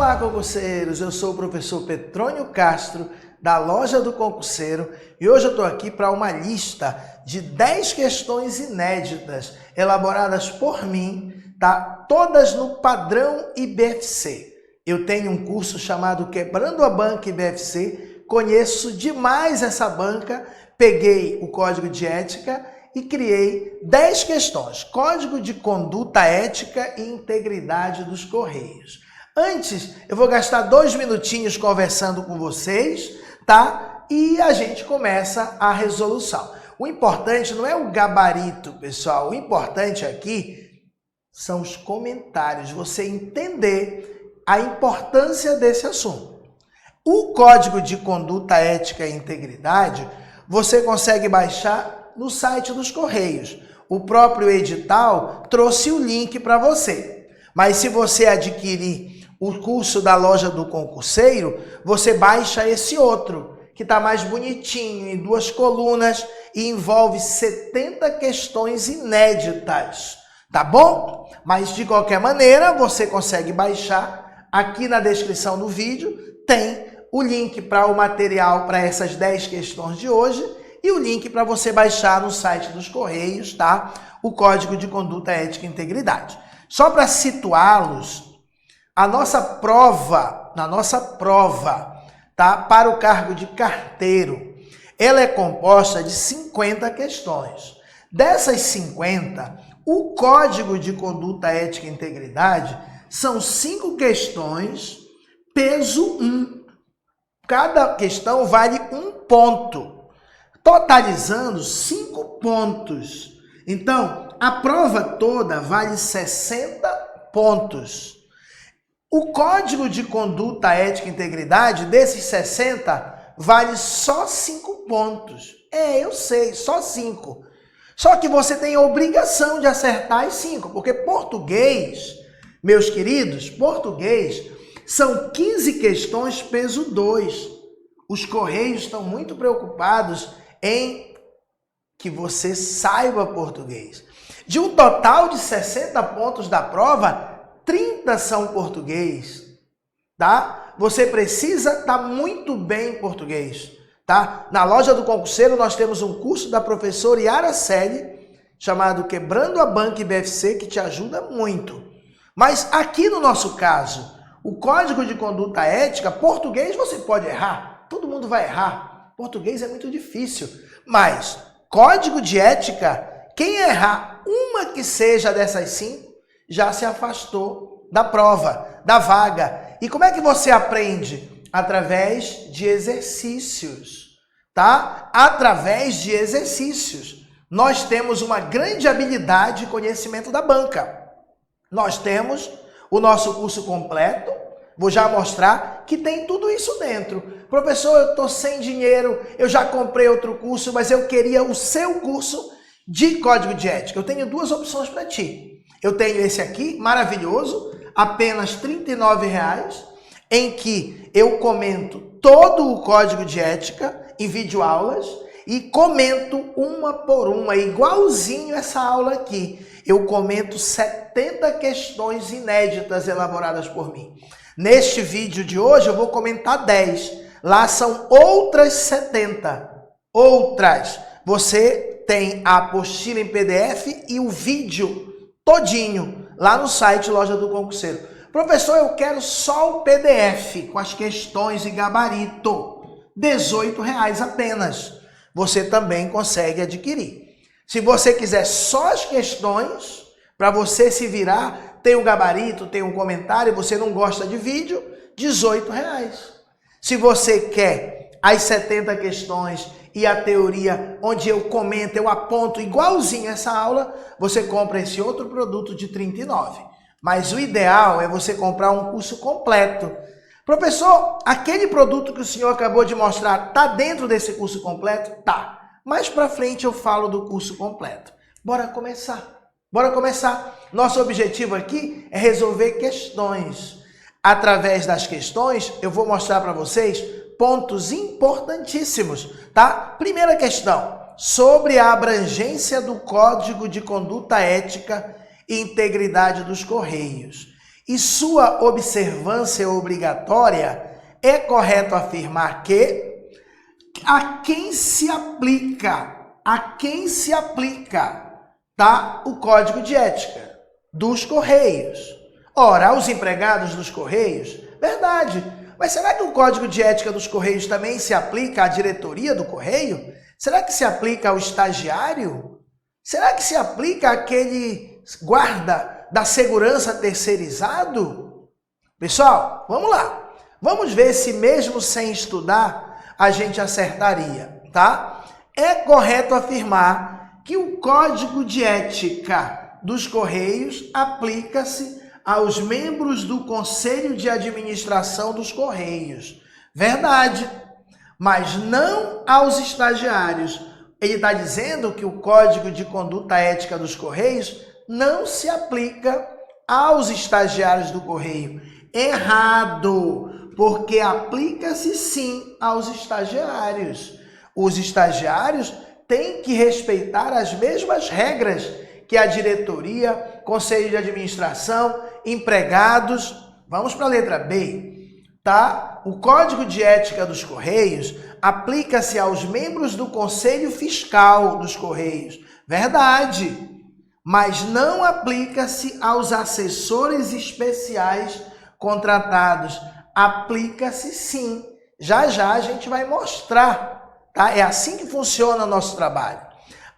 Olá, concurseiros! Eu sou o professor Petrônio Castro, da Loja do Concurseiro, e hoje eu estou aqui para uma lista de 10 questões inéditas elaboradas por mim, tá? Todas no padrão IBFC. Eu tenho um curso chamado Quebrando a Banca IBFC, conheço demais essa banca, peguei o código de ética e criei 10 questões, código de conduta ética e integridade dos Correios. Antes, eu vou gastar 2 minutinhos conversando com vocês, tá? E a gente começa a resolução. O importante não é o gabarito, pessoal. O importante aqui são os comentários, você entender a importância desse assunto. O código de conduta ética e integridade, você consegue baixar no site dos Correios. O próprio edital trouxe o link para você. Mas se você adquirir o curso da Loja do Concurseiro, você baixa esse outro, que está mais bonitinho, em 2 colunas e envolve 70 questões inéditas, tá bom? Mas de qualquer maneira, você consegue baixar. Aqui na descrição do vídeo tem o link para o material para essas 10 questões de hoje e o link para você baixar no site dos Correios, tá? O Código de Conduta Ética e Integridade. Só para situá-los, na nossa prova, tá? Para o cargo de carteiro, ela é composta de 50 questões. Dessas 50, o Código de Conduta Ética e Integridade são 5 questões, peso 1. Cada questão vale 1 ponto, totalizando 5 pontos. Então, a prova toda vale 60 pontos. O Código de Conduta Ética e Integridade, desses 60, vale só 5 pontos. Eu sei, só 5. Só que você tem a obrigação de acertar as 5, porque português, meus queridos, português, são 15 questões peso 2. Os Correios estão muito preocupados em que você saiba português. De um total de 60 pontos da prova, 30 são português, tá? Você precisa estar muito bem em português, tá? Na Loja do Concurseiro nós temos um curso da professora Yara Selle, chamado Quebrando a Banca IBFC, que te ajuda muito. Mas aqui no nosso caso, o Código de Conduta Ética, português você pode errar, todo mundo vai errar. Português é muito difícil, mas Código de Ética, quem errar uma que seja dessas 5, já se afastou da prova, da vaga. E como é que você aprende? Através de exercícios, tá? Através de exercícios. Nós temos uma grande habilidade e conhecimento da banca. Nós temos o nosso curso completo, vou já mostrar que tem tudo isso dentro. Professor, eu estou sem dinheiro, eu já comprei outro curso, mas eu queria o seu curso de Código de Ética. Eu tenho 2 opções para ti. Eu tenho esse aqui, maravilhoso, apenas R$ 39,00, em que eu comento todo o Código de Ética em videoaulas e comento uma por uma, igualzinho essa aula aqui. Eu comento 70 questões inéditas elaboradas por mim. Neste vídeo de hoje eu vou comentar 10. Lá são outras 70. Outras. Você tem a apostila em PDF e o vídeo todinho lá no site Loja do Concurseiro. Professor, eu quero só o PDF com as questões e gabarito. R$ 18,00 apenas. Você também consegue adquirir. Se você quiser só as questões, para você se virar, tem o gabarito, tem um comentário, você não gosta de vídeo, R$ 18,00. Se você quer as 70 questões e a teoria, onde eu comento, eu aponto igualzinho essa aula, você compra esse outro produto de R$ 39,00. Mas o ideal é você comprar um curso completo. Professor, aquele produto que o senhor acabou de mostrar está dentro desse curso completo? Tá. Mais para frente eu falo do curso completo. Bora começar. Bora começar. Nosso objetivo aqui é resolver questões. Através das questões, eu vou mostrar para vocês pontos importantíssimos, tá? Primeira questão, sobre a abrangência do Código de Conduta Ética e Integridade dos Correios. e sua observância obrigatória, é correto afirmar que a quem se aplica, tá, o Código de Ética dos Correios. Ora, aos empregados dos Correios, verdade. Mas será que o Código de Ética dos Correios também se aplica à diretoria do Correio? Será que se aplica ao estagiário? Será que se aplica àquele guarda da segurança terceirizado? Pessoal, vamos lá. Vamos ver se mesmo sem estudar a gente acertaria, tá? É correto afirmar que o Código de Ética dos Correios aplica-se aos membros do Conselho de Administração dos Correios. Verdade, mas não aos estagiários. Ele está dizendo que o Código de Conduta Ética dos Correios não se aplica aos estagiários do Correio. Errado, porque aplica-se sim aos estagiários. Os estagiários têm que respeitar as mesmas regras que a diretoria, conselho de administração, empregados. Vamos para a letra B, tá? O Código de Ética dos Correios aplica-se aos membros do Conselho Fiscal dos Correios. Verdade, mas não aplica-se aos assessores especiais contratados. Aplica-se sim. Já já a gente vai mostrar, tá? É assim que funciona o nosso trabalho.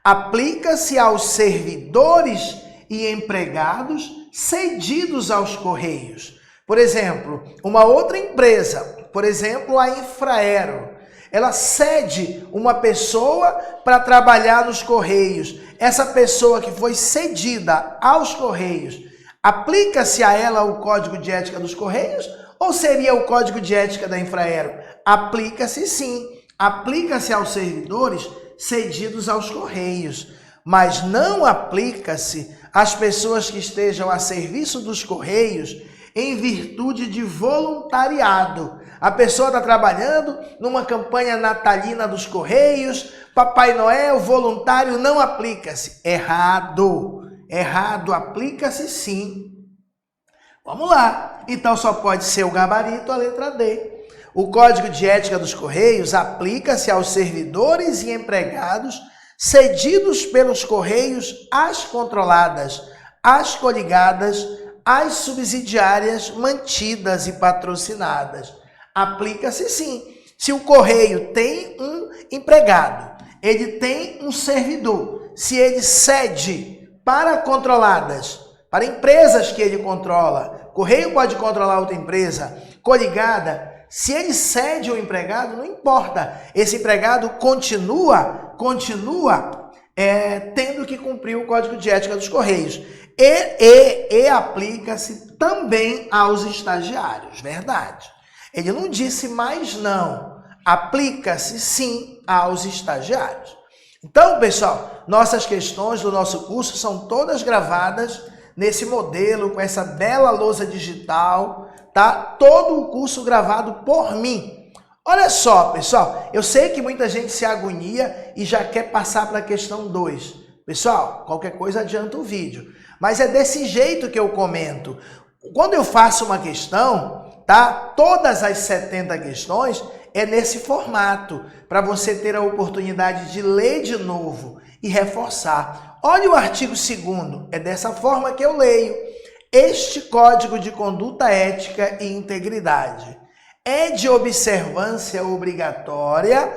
Aplica-se aos servidores e empregados cedidos aos Correios. Por exemplo, uma outra empresa, por exemplo, a Infraero, ela cede uma pessoa para trabalhar nos Correios. Essa pessoa que foi cedida aos Correios, aplica-se a ela o Código de Ética dos Correios ou seria o Código de Ética da Infraero? Aplica-se sim, aplica-se aos servidores cedidos aos Correios, mas não aplica-se às pessoas que estejam a serviço dos Correios em virtude de voluntariado. A pessoa está trabalhando numa campanha natalina dos Correios, Papai Noel, voluntário, não aplica-se. Errado, errado, aplica-se sim. Vamos lá, então só pode ser o gabarito, a letra D. O Código de Ética dos Correios aplica-se aos servidores e empregados cedidos pelos Correios às controladas, às coligadas, às subsidiárias mantidas e patrocinadas. Aplica-se sim. Se o Correio tem um empregado, ele tem um servidor, se ele cede para controladas, para empresas que ele controla, Correio pode controlar outra empresa, coligada, se ele cede o empregado, não importa. Esse empregado continua tendo que cumprir o Código de Ética dos Correios. E aplica-se também aos estagiários, verdade. Ele não disse mais não. Aplica-se sim aos estagiários. Então, pessoal, nossas questões do nosso curso são todas gravadas nesse modelo, com essa bela lousa digital, tá? Todo o curso gravado por mim. Olha só, pessoal, eu sei que muita gente se agonia e já quer passar para a questão 2. Pessoal, qualquer coisa adianta o vídeo. Mas é desse jeito que eu comento. Quando eu faço uma questão, tá? Todas as 70 questões é nesse formato, para você ter a oportunidade de ler de novo e reforçar. Olha o artigo 2º, é dessa forma que eu leio. Este Código de Conduta Ética e Integridade é de observância obrigatória,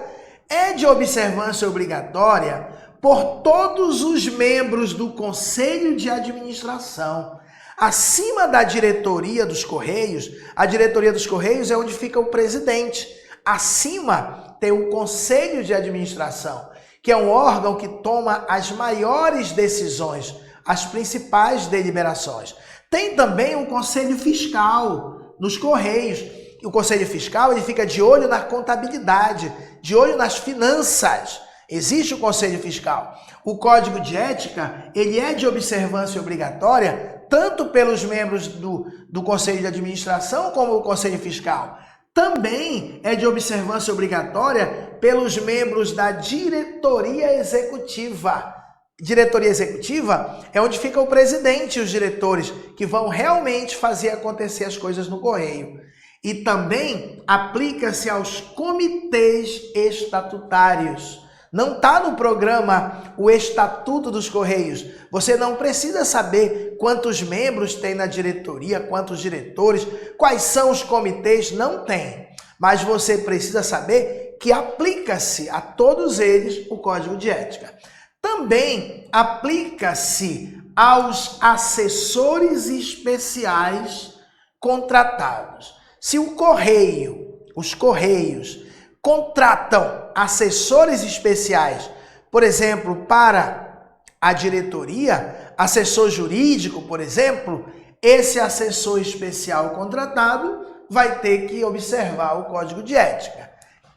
por todos os membros do Conselho de Administração. Acima da diretoria dos Correios, a diretoria dos Correios é onde fica o presidente. Acima tem o Conselho de Administração, que é um órgão que toma as maiores decisões, as principais deliberações. Tem também um Conselho Fiscal nos Correios. O Conselho Fiscal ele fica de olho na contabilidade, de olho nas finanças. Existe o Conselho Fiscal. O Código de Ética ele é de observância obrigatória tanto pelos membros do Conselho de Administração como o Conselho Fiscal. Também é de observância obrigatória pelos membros da diretoria executiva. diretoria executiva é onde fica o presidente e os diretores que vão realmente fazer acontecer as coisas no Correio. E também aplica-se aos comitês estatutários. Não está no programa o Estatuto dos Correios. Você não precisa saber quantos membros tem na diretoria, quantos diretores, quais são os comitês, não tem. Mas você precisa saber que aplica-se a todos eles o Código de Ética. Também aplica-se aos assessores especiais contratados. Se o Correio, os Correios, contratam assessores especiais, por exemplo, para a diretoria, assessor jurídico, por exemplo, esse assessor especial contratado vai ter que observar o Código de Ética.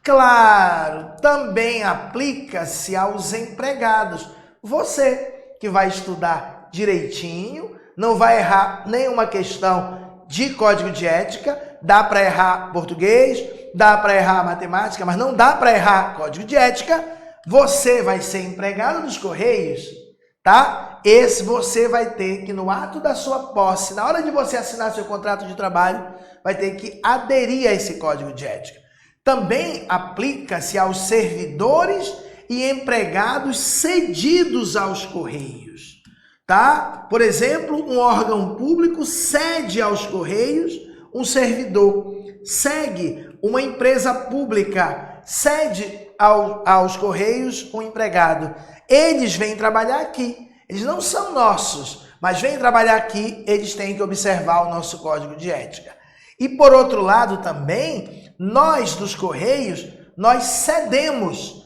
Claro, também aplica-se aos empregados. Você que vai estudar direitinho, não vai errar nenhuma questão de Código de Ética, dá para errar português, dá para errar matemática, mas não dá para errar Código de Ética. Você vai ser empregado dos Correios, tá? Esse você vai ter que, no ato da sua posse, na hora de você assinar seu contrato de trabalho, vai ter que aderir a esse Código de Ética. Também aplica-se aos servidores e empregados cedidos aos Correios, tá? Por exemplo, um órgão público cede aos Correios um servidor, uma empresa pública cede aos Correios um empregado. Eles vêm trabalhar aqui, eles não são nossos, mas vêm trabalhar aqui, eles têm que observar o nosso Código de Ética. E por outro lado também, nós dos Correios, nós cedemos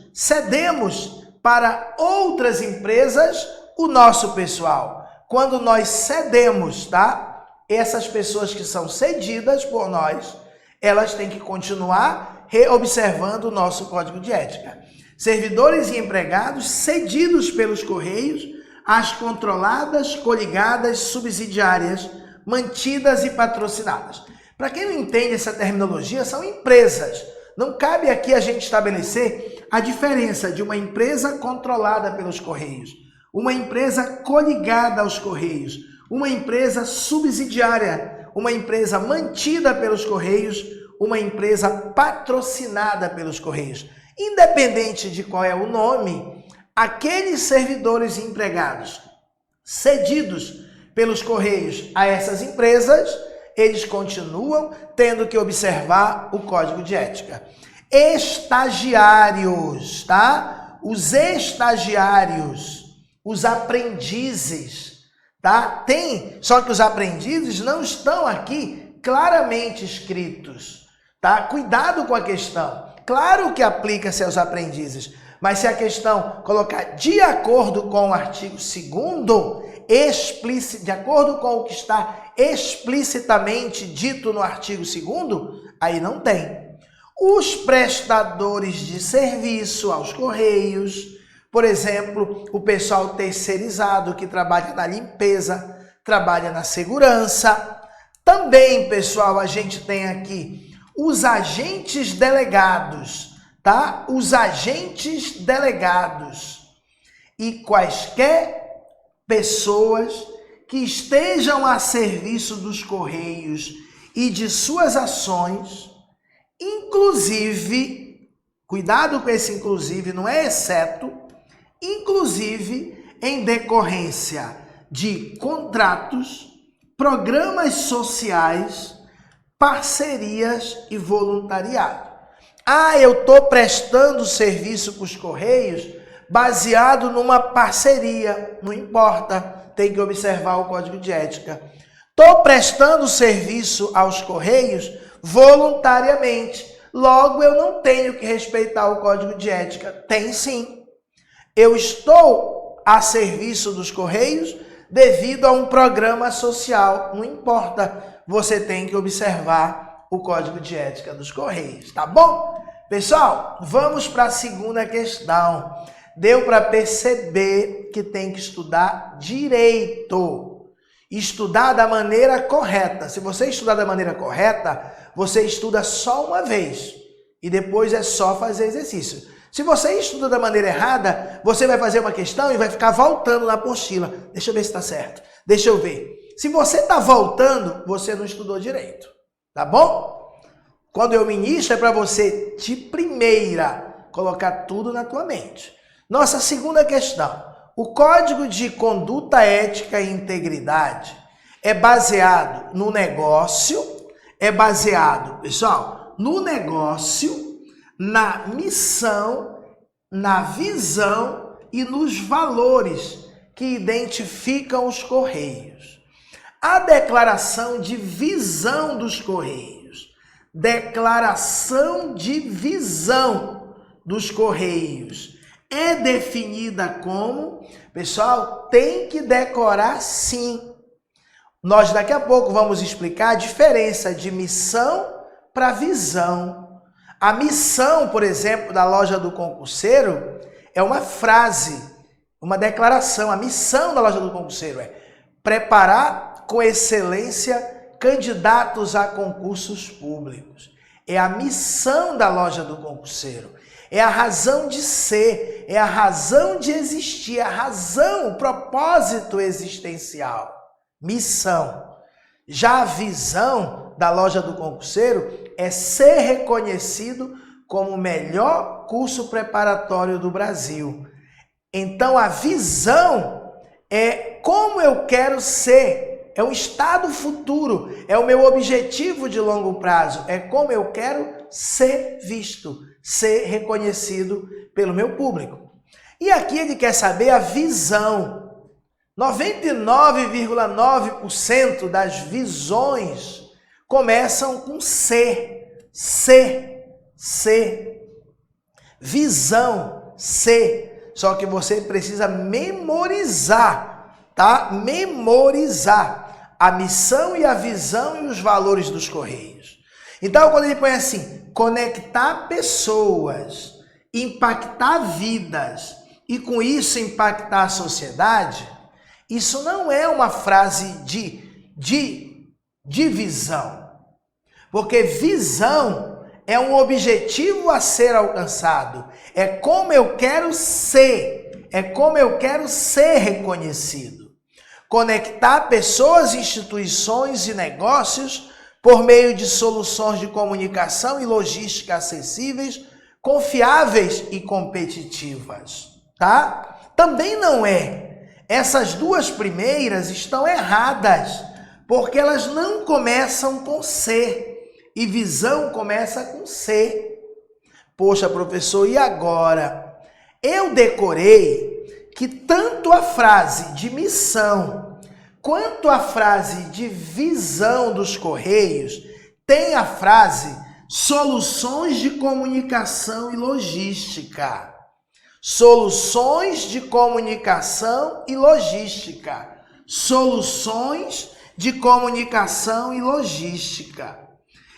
para outras empresas o nosso pessoal. Quando nós cedemos, tá? Essas pessoas que são cedidas por nós, elas têm que continuar reobservando o nosso Código de Ética. Servidores e empregados cedidos pelos Correios às controladas, coligadas, subsidiárias, mantidas e patrocinadas. Para quem não entende essa terminologia, são empresas. Não cabe aqui a gente estabelecer a diferença de uma empresa controlada pelos Correios, uma empresa coligada aos Correios, uma empresa subsidiária, uma empresa mantida pelos Correios, uma empresa patrocinada pelos Correios. Independente de qual é o nome, aqueles servidores e empregados cedidos pelos Correios a essas empresas, eles continuam tendo que observar o Código de Ética. Estagiários, tá? Os estagiários, os aprendizes, tá? Só que os aprendizes não estão aqui claramente escritos, tá? Cuidado com a questão. Claro que aplica-se aos aprendizes, mas se a questão colocar de acordo com o artigo 2º, de acordo com o que está explicitamente dito no artigo 2º, aí não tem. Os prestadores de serviço aos Correios, por exemplo, o pessoal terceirizado que trabalha na limpeza, trabalha na segurança. Também, pessoal, a gente tem aqui os agentes delegados, tá? Os agentes delegados e quaisquer pessoas que estejam a serviço dos Correios e de suas ações, inclusive, cuidado com esse inclusive, não é exceto, inclusive em decorrência de contratos, programas sociais, parcerias e voluntariado. Ah, eu estou prestando serviço para os Correios baseado numa parceria, não importa, tem que observar o Código de Ética. Estou prestando serviço aos Correios voluntariamente, logo eu não tenho que respeitar o Código de Ética. Tem sim. Eu estou a serviço dos Correios devido a um programa social, não importa, você tem que observar o Código de Ética dos Correios, tá bom? Pessoal, vamos para a segunda questão. Deu para perceber que tem que estudar direito. Estudar da maneira correta. Se você estudar da maneira correta, você estuda só uma vez. E depois é só fazer exercício. Se você estuda da maneira errada, você vai fazer uma questão e vai ficar voltando na apostila. Deixa eu ver se está certo. Deixa eu ver. Se você está voltando, você não estudou direito. Tá bom? Quando eu ministro é para você, de primeira, colocar tudo na tua mente. Nossa segunda questão. O Código de Conduta Ética e Integridade é baseado no negócio, pessoal, no negócio, na missão, na visão e nos valores que identificam os Correios. A declaração de visão dos Correios, declaração de visão dos Correios, é definida como, pessoal, tem que decorar sim. Nós daqui a pouco vamos explicar a diferença de missão para visão. A missão, por exemplo, da loja do concurseiro é uma frase, uma declaração. A missão da loja do concurseiro é preparar com excelência candidatos a concursos públicos. É a missão da loja do concurseiro. É a razão de ser, é a razão de existir, a razão, o propósito existencial. Missão. Já a visão da loja do concurseiro é ser reconhecido como o melhor curso preparatório do Brasil. Então a visão é como eu quero ser, é um estado futuro, é o meu objetivo de longo prazo, é como eu quero ser visto, ser reconhecido pelo meu público. E aqui ele quer saber a visão. 99,9% das visões começam com C. Visão, C. Só que você precisa memorizar, tá? Memorizar a missão e a visão e os valores dos Correios. Então, quando ele põe assim, conectar pessoas, impactar vidas e com isso impactar a sociedade, isso não é uma frase de visão. Porque visão é um objetivo a ser alcançado. É como eu quero ser. É como eu quero ser reconhecido. Conectar pessoas, instituições e negócios por meio de soluções de comunicação e logística acessíveis, confiáveis e competitivas. Tá? Também não é. Essas duas primeiras estão erradas, porque elas não começam com C, e visão começa com C. Poxa, professor, e agora? Eu decorei que tanto a frase de missão quanto a frase de visão dos Correios tem a frase soluções de comunicação e logística. Soluções de comunicação e logística. Soluções de comunicação e logística.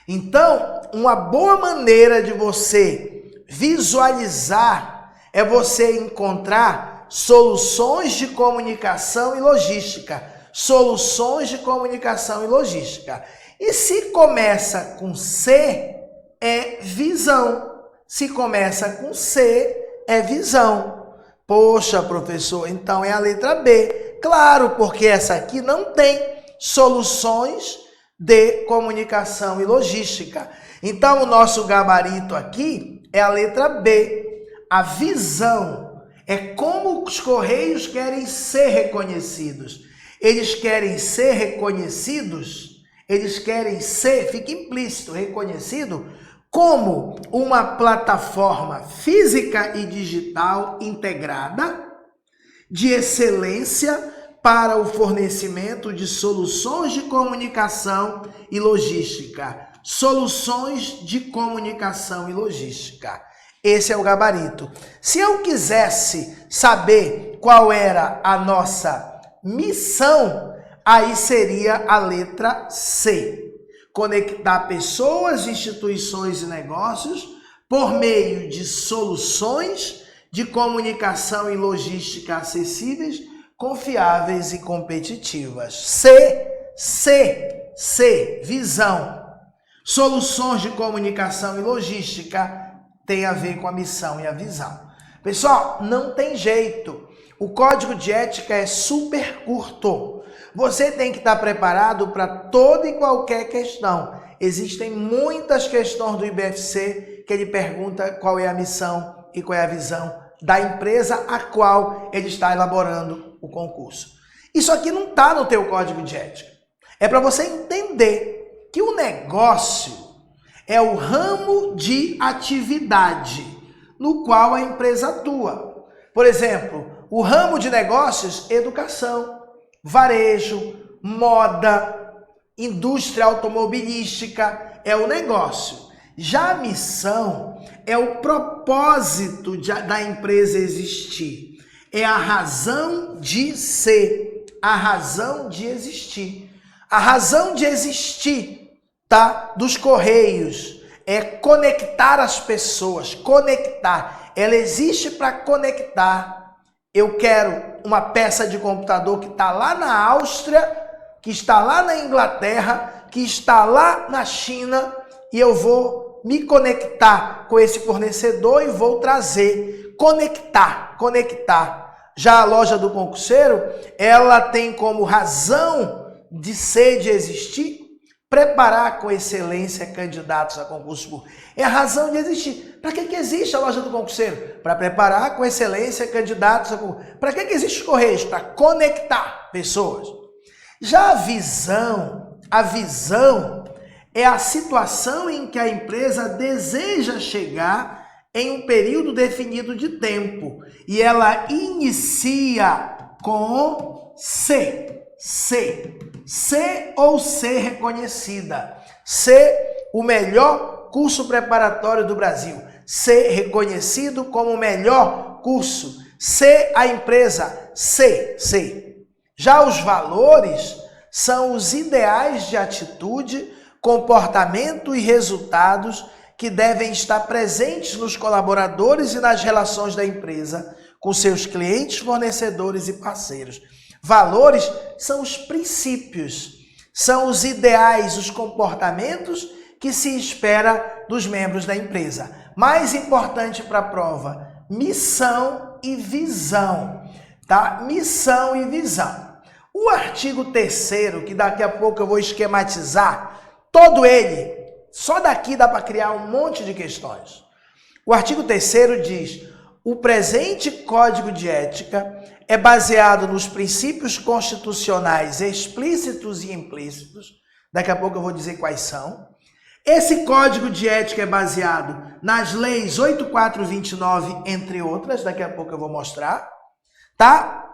Então, uma boa maneira de você visualizar é você encontrar soluções de comunicação e logística. Soluções de comunicação e logística. E se começa com C, é visão. Se começa com C, é visão. Poxa, professor, então é a letra B. Claro, porque essa aqui não tem soluções de comunicação e logística. Então, o nosso gabarito aqui é a letra B. A visão é como os Correios querem ser reconhecidos. Eles querem ser reconhecidos, eles querem ser, fica implícito, reconhecido como uma plataforma física e digital integrada de excelência para o fornecimento de soluções de comunicação e logística. Soluções de comunicação e logística. Esse é o gabarito. Se eu quisesse saber qual era a nossa missão, aí seria a letra C. Conectar pessoas, instituições e negócios por meio de soluções de comunicação e logística acessíveis, confiáveis e competitivas. C, visão. Soluções de comunicação e logística tem a ver com a missão e a visão. Pessoal, não tem jeito. O código de ética é super curto. Você tem que estar preparado para toda e qualquer questão. Existem muitas questões do IBFC que ele pergunta qual é a missão e qual é a visão da empresa a qual ele está elaborando o concurso. Isso aqui não está no teu código de ética. É para você entender que o negócio é o ramo de atividade no qual a empresa atua. Por exemplo, o ramo de negócios, educação, varejo, moda, indústria automobilística, é o negócio. Já a missão é o propósito da empresa existir. É a razão de ser, a razão de existir. A razão de existir, tá? Dos Correios é conectar as pessoas, conectar. Ela existe para conectar. Eu quero uma peça de computador que está lá na Áustria, que está lá na Inglaterra, que está lá na China, e eu vou me conectar com esse fornecedor e vou trazer, conectar. Já a loja do concurseiro, ela tem como razão de ser, de existir, preparar com excelência candidatos a concurso público. É a razão de existir. Para que existe a loja do concurseiro? Para preparar com excelência candidatos a concurso. Para que existe os Correios? Para conectar pessoas. Já a visão é a situação em que a empresa deseja chegar em um período definido de tempo. E ela inicia com ser ou ser reconhecida. Ser o melhor curso preparatório do Brasil. Ser reconhecido como o melhor curso. Ser a empresa. Ser. Já os valores são os ideais de atitude, comportamento e resultados que devem estar presentes nos colaboradores e nas relações da empresa com seus clientes, fornecedores e parceiros. Valores são os princípios, são os ideais, os comportamentos que se espera dos membros da empresa. Mais importante para a prova, missão e visão, tá? Missão e visão. O artigo 3º, que daqui a pouco eu vou esquematizar, todo ele, só daqui dá para criar um monte de questões. O artigo 3º diz: o presente Código de Ética é baseado nos princípios constitucionais explícitos e implícitos. Daqui a pouco eu vou dizer quais são. Esse Código de Ética é baseado nas leis 8429, entre outras. Daqui a pouco eu vou mostrar, tá?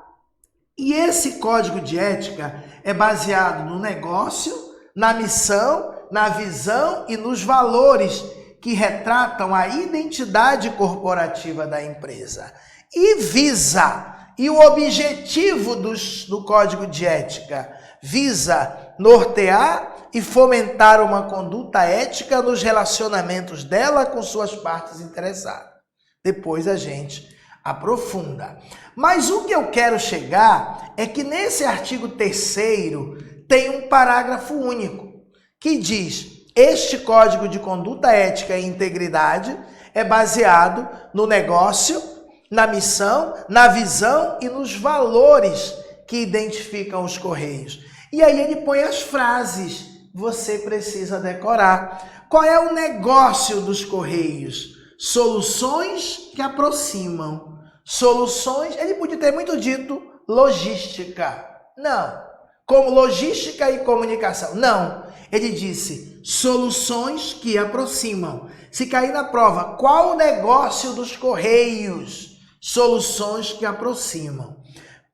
E esse Código de Ética é baseado no negócio, na missão, na visão e nos valores que retratam a identidade corporativa da empresa. E visa, e o objetivo do Código de Ética, visa nortear e fomentar uma conduta ética nos relacionamentos dela com suas partes interessadas. Depois a gente aprofunda. Mas o que eu quero chegar é que nesse artigo 3º tem um parágrafo único que diz: este Código de Conduta Ética e Integridade é baseado no negócio, na missão, na visão e nos valores que identificam os Correios. E aí ele põe as frases, você precisa decorar. Qual é o negócio dos Correios? Soluções que aproximam. Soluções, ele podia ter muito dito logística. Não. Como logística e comunicação. Não. Ele disse soluções que aproximam. Se cair na prova, qual o negócio dos Correios? Soluções que aproximam.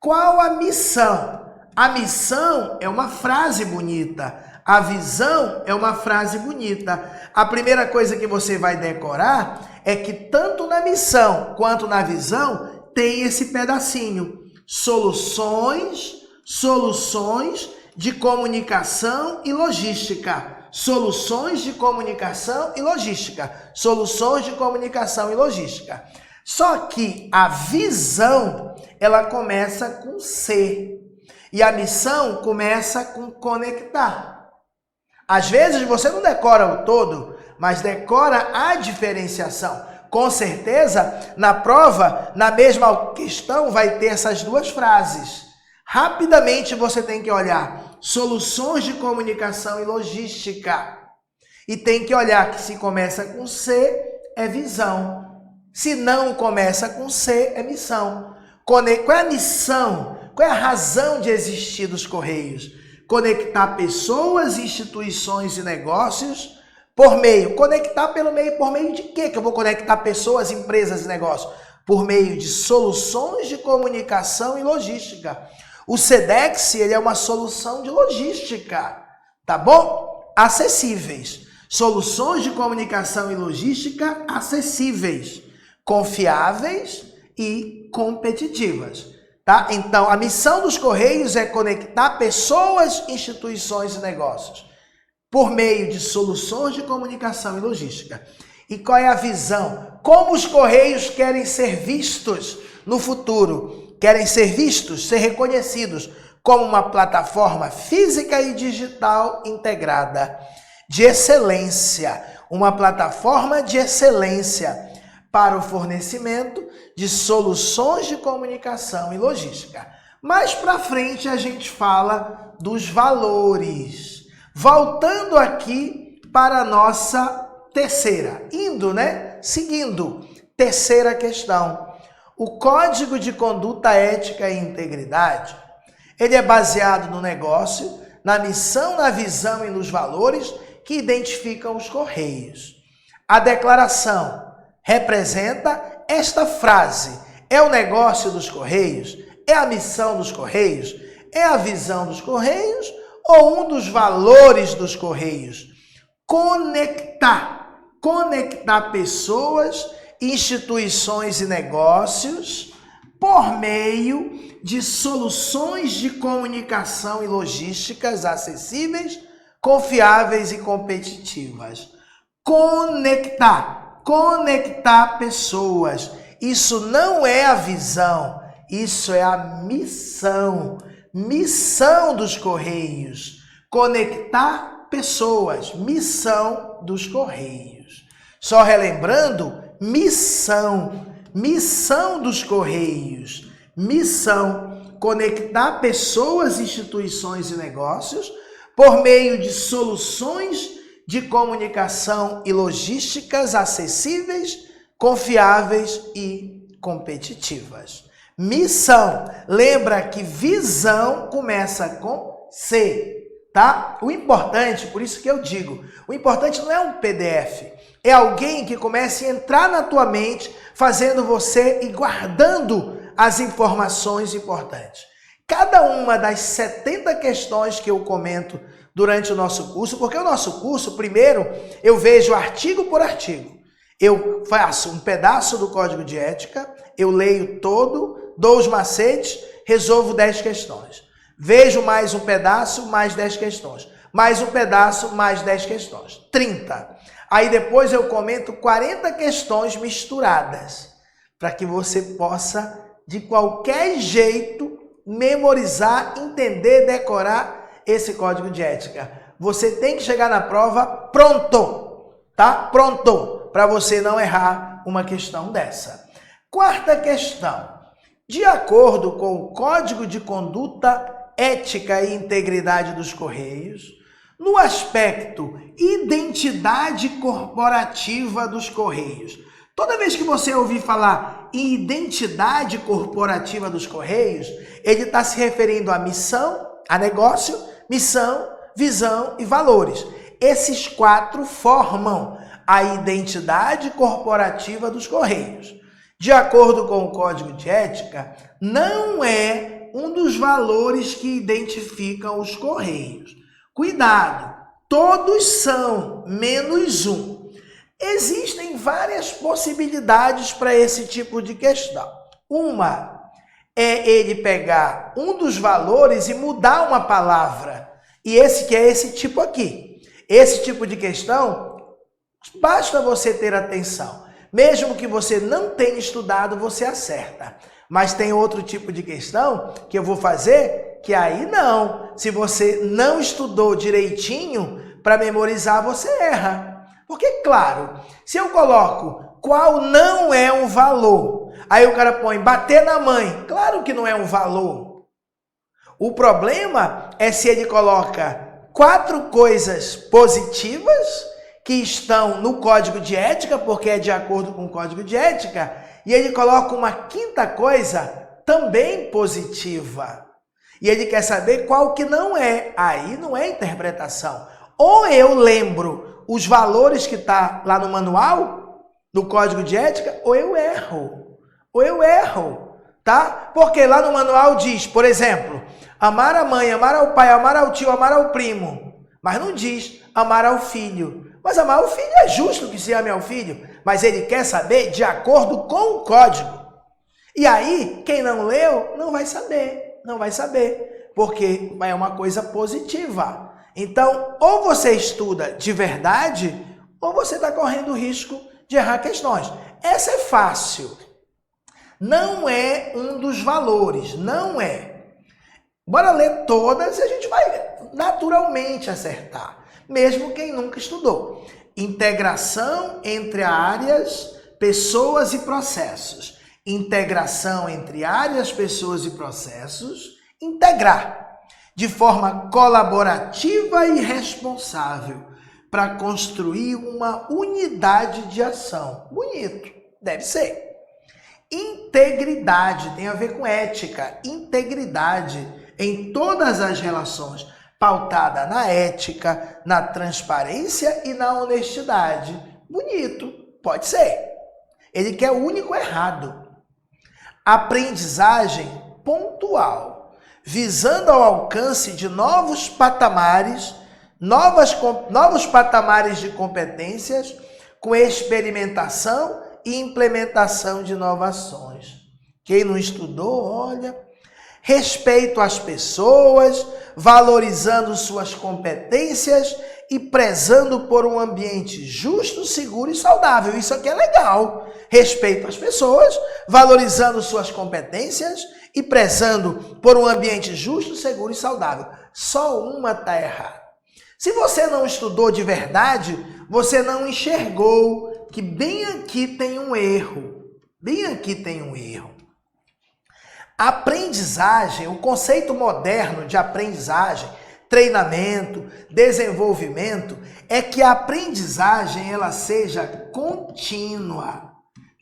Qual a missão? A missão é uma frase bonita. A visão é uma frase bonita. A primeira coisa que você vai decorar é que tanto na missão quanto na visão tem esse pedacinho. Soluções de comunicação e logística. Soluções de comunicação e logística. Soluções de comunicação e logística. Só que a visão, ela começa com ser. E a missão começa com conectar. Às vezes você não decora o todo, mas decora a diferenciação. Com certeza, na prova, na mesma questão, vai ter essas duas frases. Rapidamente você tem que olhar soluções de comunicação e logística. E tem que olhar que se começa com C, é visão. Se não começa com C, é missão. Qual é a missão? Qual é a razão de existir dos Correios? Conectar pessoas, instituições e negócios por meio. Conectar por meio de quê que eu vou conectar pessoas, empresas e negócios? Por meio de soluções de comunicação e logística. O Sedex, ele é uma solução de logística, tá bom? Acessíveis. Soluções de comunicação e logística acessíveis, confiáveis e competitivas, tá? Então, a missão dos Correios é conectar pessoas, instituições e negócios por meio de soluções de comunicação e logística. E qual é a visão? Como os Correios querem ser vistos no futuro? Querem ser vistos, ser reconhecidos como uma plataforma física e digital integrada de excelência, uma plataforma de excelência para o fornecimento de soluções de comunicação e logística. Mais para frente a gente fala dos valores. Voltando aqui para a nossa terceira, seguindo, terceira questão. O Código de Conduta Ética e Integridade, ele é baseado no negócio, na missão, na visão e nos valores que identificam os Correios. A declaração representa esta frase: é o negócio dos Correios? É a missão dos Correios? É a visão dos Correios? Ou um dos valores dos Correios? Conectar pessoas, instituições e negócios por meio de soluções de comunicação e logísticas acessíveis, confiáveis e competitivas. Conectar pessoas. Isso não é a visão, isso é a missão. Missão dos Correios. Conectar pessoas. Missão dos Correios. Só relembrando, missão. Missão dos Correios. Missão. Conectar pessoas, instituições e negócios por meio de soluções de comunicação e logísticas acessíveis, confiáveis e competitivas. Missão. Lembra que visão começa com C, tá? O importante, por isso que eu digo, o importante não é um PDF, é alguém que comece a entrar na tua mente, fazendo você e guardando as informações importantes. Cada uma das 70 questões que eu comento durante o nosso curso, porque o nosso curso, primeiro, eu vejo artigo por artigo. Eu faço um pedaço do Código de Ética, eu leio todo, dou os macetes, resolvo 10 questões. Vejo mais um pedaço, mais 10 questões. Mais um pedaço, mais 10 questões. 30. Aí depois eu comento 40 questões misturadas, para que você possa, de qualquer jeito, memorizar, entender, decorar esse Código de Ética. Você tem que chegar na prova pronto, tá? Pronto, para você não errar uma questão dessa. Quarta questão. De acordo com o Código de Conduta Ética e Integridade dos Correios, no aspecto identidade corporativa dos Correios. Toda vez que você ouvir falar em identidade corporativa dos Correios, ele está se referindo à missão, a negócio, missão, visão e valores. Esses 4 formam a identidade corporativa dos Correios. De acordo com o Código de Ética, não é um dos valores que identificam os Correios. Cuidado, todos são, menos um. Existem várias possibilidades para esse tipo de questão. Uma é ele pegar um dos valores e mudar uma palavra. E esse tipo aqui. Esse tipo de questão, basta você ter atenção. Mesmo que você não tenha estudado, você acerta. Mas tem outro tipo de questão que eu vou fazer, que aí não. Se você não estudou direitinho para memorizar, você erra. Porque, claro, se eu coloco qual não é um valor. Aí o cara põe bater na mãe. Claro que não é um valor. O problema é se ele coloca 4 coisas positivas que estão no código de ética, porque é de acordo com o código de ética, e ele coloca uma 5ª coisa também positiva. E ele quer saber qual que não é. Aí não é interpretação. Ou eu lembro os valores que está lá no manual, no código de ética, ou eu erro. Tá? Porque lá no manual diz, por exemplo, amar a mãe, amar ao pai, amar ao tio, amar ao primo. Mas não diz amar ao filho. Mas amar o filho é justo que se ame ao filho. Mas ele quer saber de acordo com o código. E aí, quem não leu, não vai saber. Porque é uma coisa positiva. Então, ou você estuda de verdade, ou você está correndo o risco de errar questões. Essa é fácil. Não é um dos valores, não é. Bora ler todas e a gente vai naturalmente acertar. Mesmo quem nunca estudou. Integração entre áreas, pessoas e processos. Integração entre áreas, pessoas e processos. Integrar de forma colaborativa e responsável para construir uma unidade de ação. Bonito, deve ser. Integridade tem a ver com ética. Integridade em todas as relações, pautada na ética, na transparência e na honestidade. Bonito, pode ser. Ele quer o único errado. Aprendizagem pontual, visando ao alcance de novos patamares, novos patamares de competências, com experimentação e implementação de inovações. Quem não estudou, olha, respeito às pessoas, valorizando suas competências e prezando por um ambiente justo, seguro e saudável. Isso aqui é legal. Respeito às pessoas, valorizando suas competências e prezando por um ambiente justo, seguro e saudável. Só uma está errada. Se você não estudou de verdade, você não enxergou que bem aqui tem um erro. Bem aqui tem um erro. Aprendizagem, o conceito moderno de aprendizagem, treinamento, desenvolvimento, é que a aprendizagem ela seja contínua.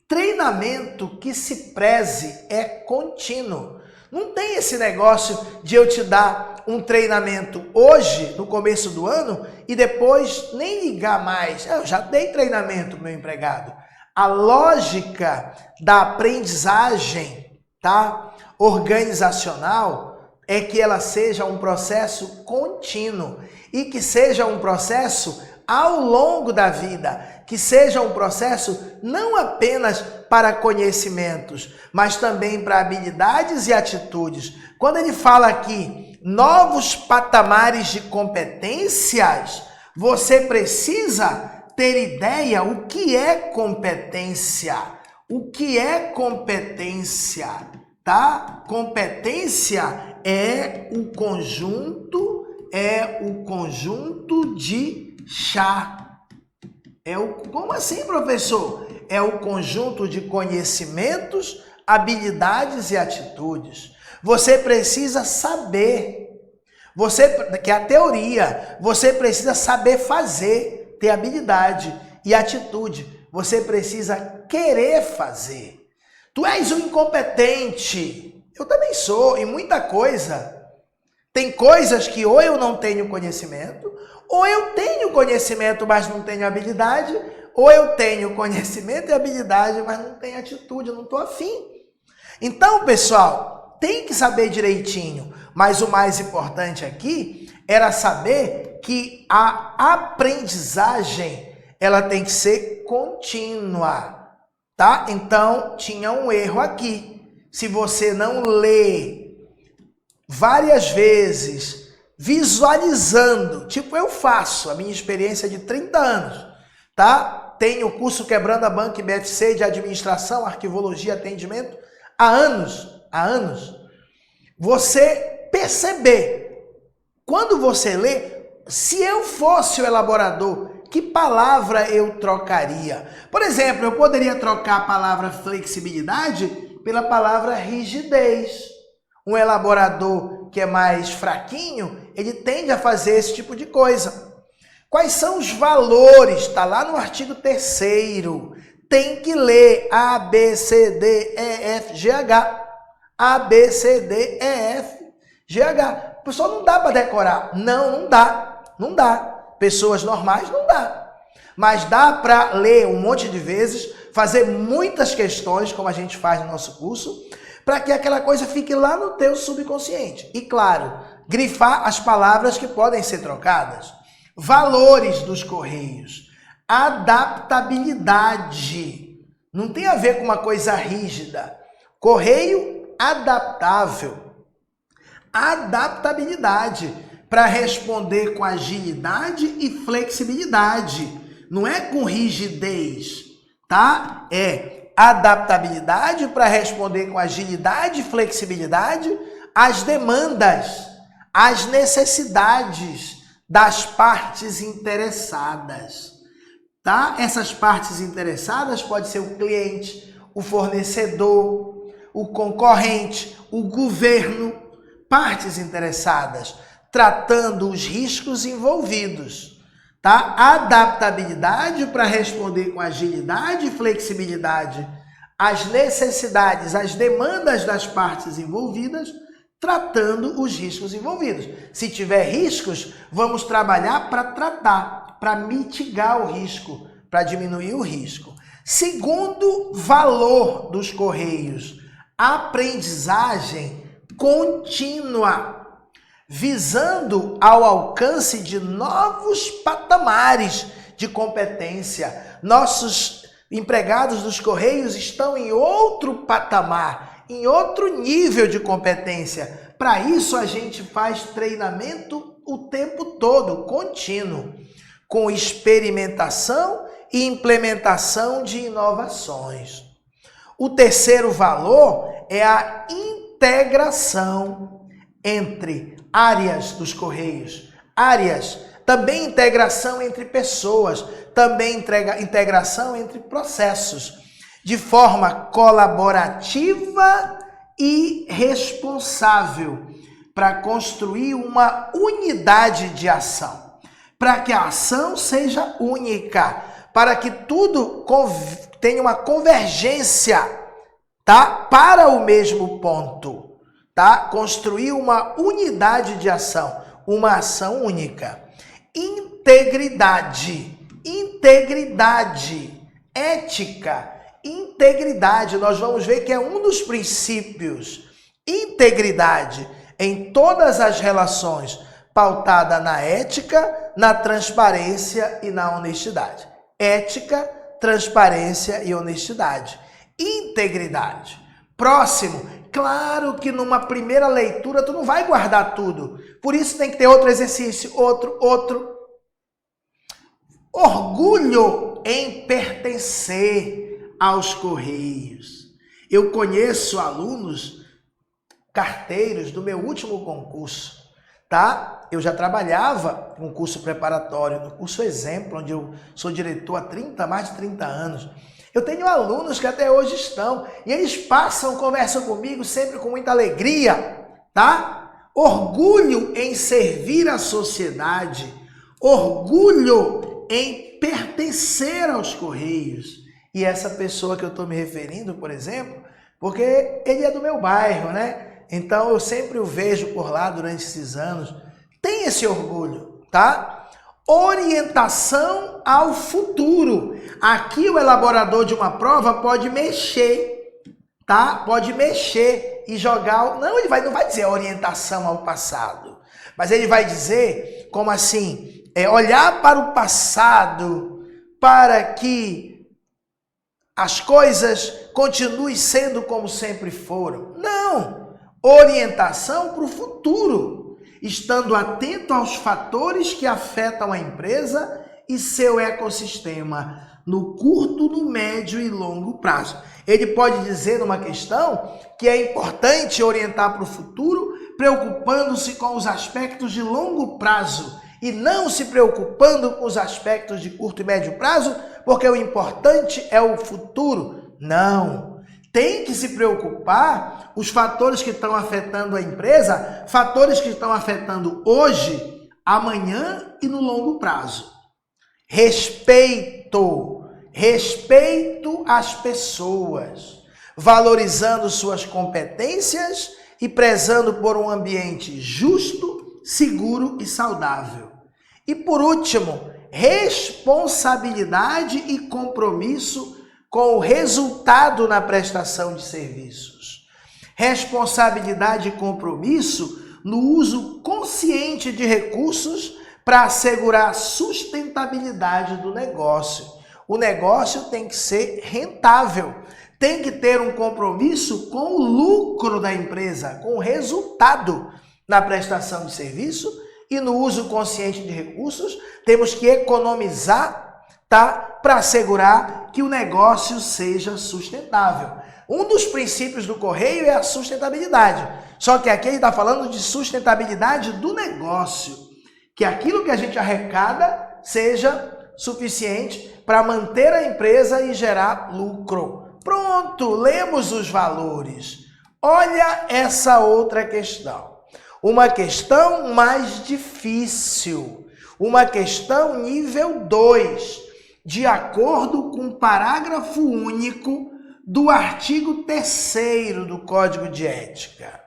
Treinamento que se preze é contínuo. Não tem esse negócio de eu te dar um treinamento hoje, no começo do ano, e depois nem ligar mais. Eu já dei treinamento pro meu empregado. A lógica da aprendizagem, tá? Organizacional é que ela seja um processo contínuo e que seja um processo ao longo da vida, que seja um processo não apenas para conhecimentos, mas também para habilidades e atitudes. Quando ele fala aqui novos patamares de competências, você precisa ter ideia o que é competência. O que é competência, tá? Competência é o conjunto de chá. Como assim, professor? É o conjunto de conhecimentos, habilidades e atitudes. Você precisa saber. Que é a teoria. Você precisa saber fazer, ter habilidade e atitude. Você precisa querer fazer. Tu és um incompetente. Eu também sou, em muita coisa. Tem coisas que ou eu não tenho conhecimento, ou eu tenho conhecimento, mas não tenho habilidade, ou eu tenho conhecimento e habilidade, mas não tenho atitude, não estou afim. Então, pessoal, tem que saber direitinho, mas o mais importante aqui era saber que a aprendizagem ela tem que ser contínua, tá? Então, tinha um erro aqui. Se você não lê várias vezes, visualizando, tipo eu faço, a minha experiência de 30 anos, tá? Tenho o curso Quebrando a Banca IBFC de Administração, Arquivologia, Atendimento, há anos. Você perceber, quando você lê, se eu fosse o elaborador que palavra eu trocaria? Por exemplo, eu poderia trocar a palavra flexibilidade pela palavra rigidez. Um elaborador que é mais fraquinho, ele tende a fazer esse tipo de coisa. Quais são os valores? Está lá no artigo 3º. Tem que ler A, B, C, D, E, F, G, H. A, B, C, D, E, F, G, H. O pessoal não dá para decorar. Não dá. Não dá. Pessoas normais não dá. Mas dá para ler um monte de vezes, fazer muitas questões, como a gente faz no nosso curso, para que aquela coisa fique lá no teu subconsciente. E claro, grifar as palavras que podem ser trocadas. Valores dos Correios. Adaptabilidade. Não tem a ver com uma coisa rígida. Correio adaptável. Adaptabilidade. Para responder com agilidade e flexibilidade. Não é com rigidez, tá? É adaptabilidade para responder com agilidade e flexibilidade às demandas, às necessidades das partes interessadas, tá? Essas partes interessadas pode ser o cliente, o fornecedor, o concorrente, o governo, partes interessadas, tratando os riscos envolvidos. Tá? Adaptabilidade para responder com agilidade e flexibilidade às necessidades, às demandas das partes envolvidas, tratando os riscos envolvidos. Se tiver riscos, vamos trabalhar para tratar, para mitigar o risco, para diminuir o risco. Segundo valor dos Correios, aprendizagem contínua, visando ao alcance de novos patamares de competência. Nossos empregados dos Correios estão em outro patamar, em outro nível de competência. Para isso, a gente faz treinamento o tempo todo, contínuo, com experimentação e implementação de inovações. O terceiro valor é a integração entre áreas dos Correios, áreas, também integração entre pessoas, também integração entre processos, de forma colaborativa e responsável, para construir uma unidade de ação, para que a ação seja única, para que tudo tenha uma convergência, tá? Para o mesmo ponto. Tá? Construir uma unidade de ação, uma ação única. Integridade, ética, integridade. Nós vamos ver que é um dos princípios. Integridade em todas as relações, pautada na ética, na transparência e na honestidade. Ética, transparência e honestidade. Integridade. Próximo. Claro que numa primeira leitura tu não vai guardar tudo. Por isso tem que ter outro exercício, outro. Orgulho em pertencer aos Correios. Eu conheço alunos carteiros do meu último concurso, tá? Eu já trabalhava com curso preparatório, no curso Exemplo, onde eu sou diretor há mais de 30 anos. Eu tenho alunos que até hoje estão, e eles conversam comigo sempre com muita alegria, tá? Orgulho em servir à sociedade, orgulho em pertencer aos Correios. E essa pessoa que eu estou me referindo, por exemplo, porque ele é do meu bairro, né? Então eu sempre o vejo por lá durante esses anos. Tem esse orgulho, tá? Orientação ao futuro. Aqui o elaborador de uma prova pode mexer, tá? Pode mexer e jogar... Não, ele não vai dizer orientação ao passado, mas ele vai dizer, como assim? Olhar para o passado para que as coisas continuem sendo como sempre foram. Não! Orientação para o futuro. Estando atento aos fatores que afetam a empresa e seu ecossistema no curto, no médio e longo prazo. Ele pode dizer numa questão que é importante orientar para o futuro, preocupando-se com os aspectos de longo prazo e não se preocupando com os aspectos de curto e médio prazo, porque o importante é o futuro. Não. Tem que se preocupar os fatores que estão afetando a empresa, fatores que estão afetando hoje, amanhã e no longo prazo. Respeito às pessoas, valorizando suas competências e prezando por um ambiente justo, seguro e saudável. E por último, responsabilidade e compromisso com o resultado na prestação de serviços. Responsabilidade e compromisso no uso consciente de recursos para assegurar a sustentabilidade do negócio. O negócio tem que ser rentável, tem que ter um compromisso com o lucro da empresa, com o resultado na prestação de serviço e no uso consciente de recursos. Temos que economizar, tá? Para assegurar que o negócio seja sustentável. Um dos princípios do Correio é a sustentabilidade. Só que aqui ele está falando de sustentabilidade do negócio. Que aquilo que a gente arrecada seja suficiente para manter a empresa e gerar lucro. Pronto, lemos os valores. Olha essa outra questão. Uma questão mais difícil. Uma questão nível 2. De acordo com o parágrafo único do artigo 3º do Código de Ética.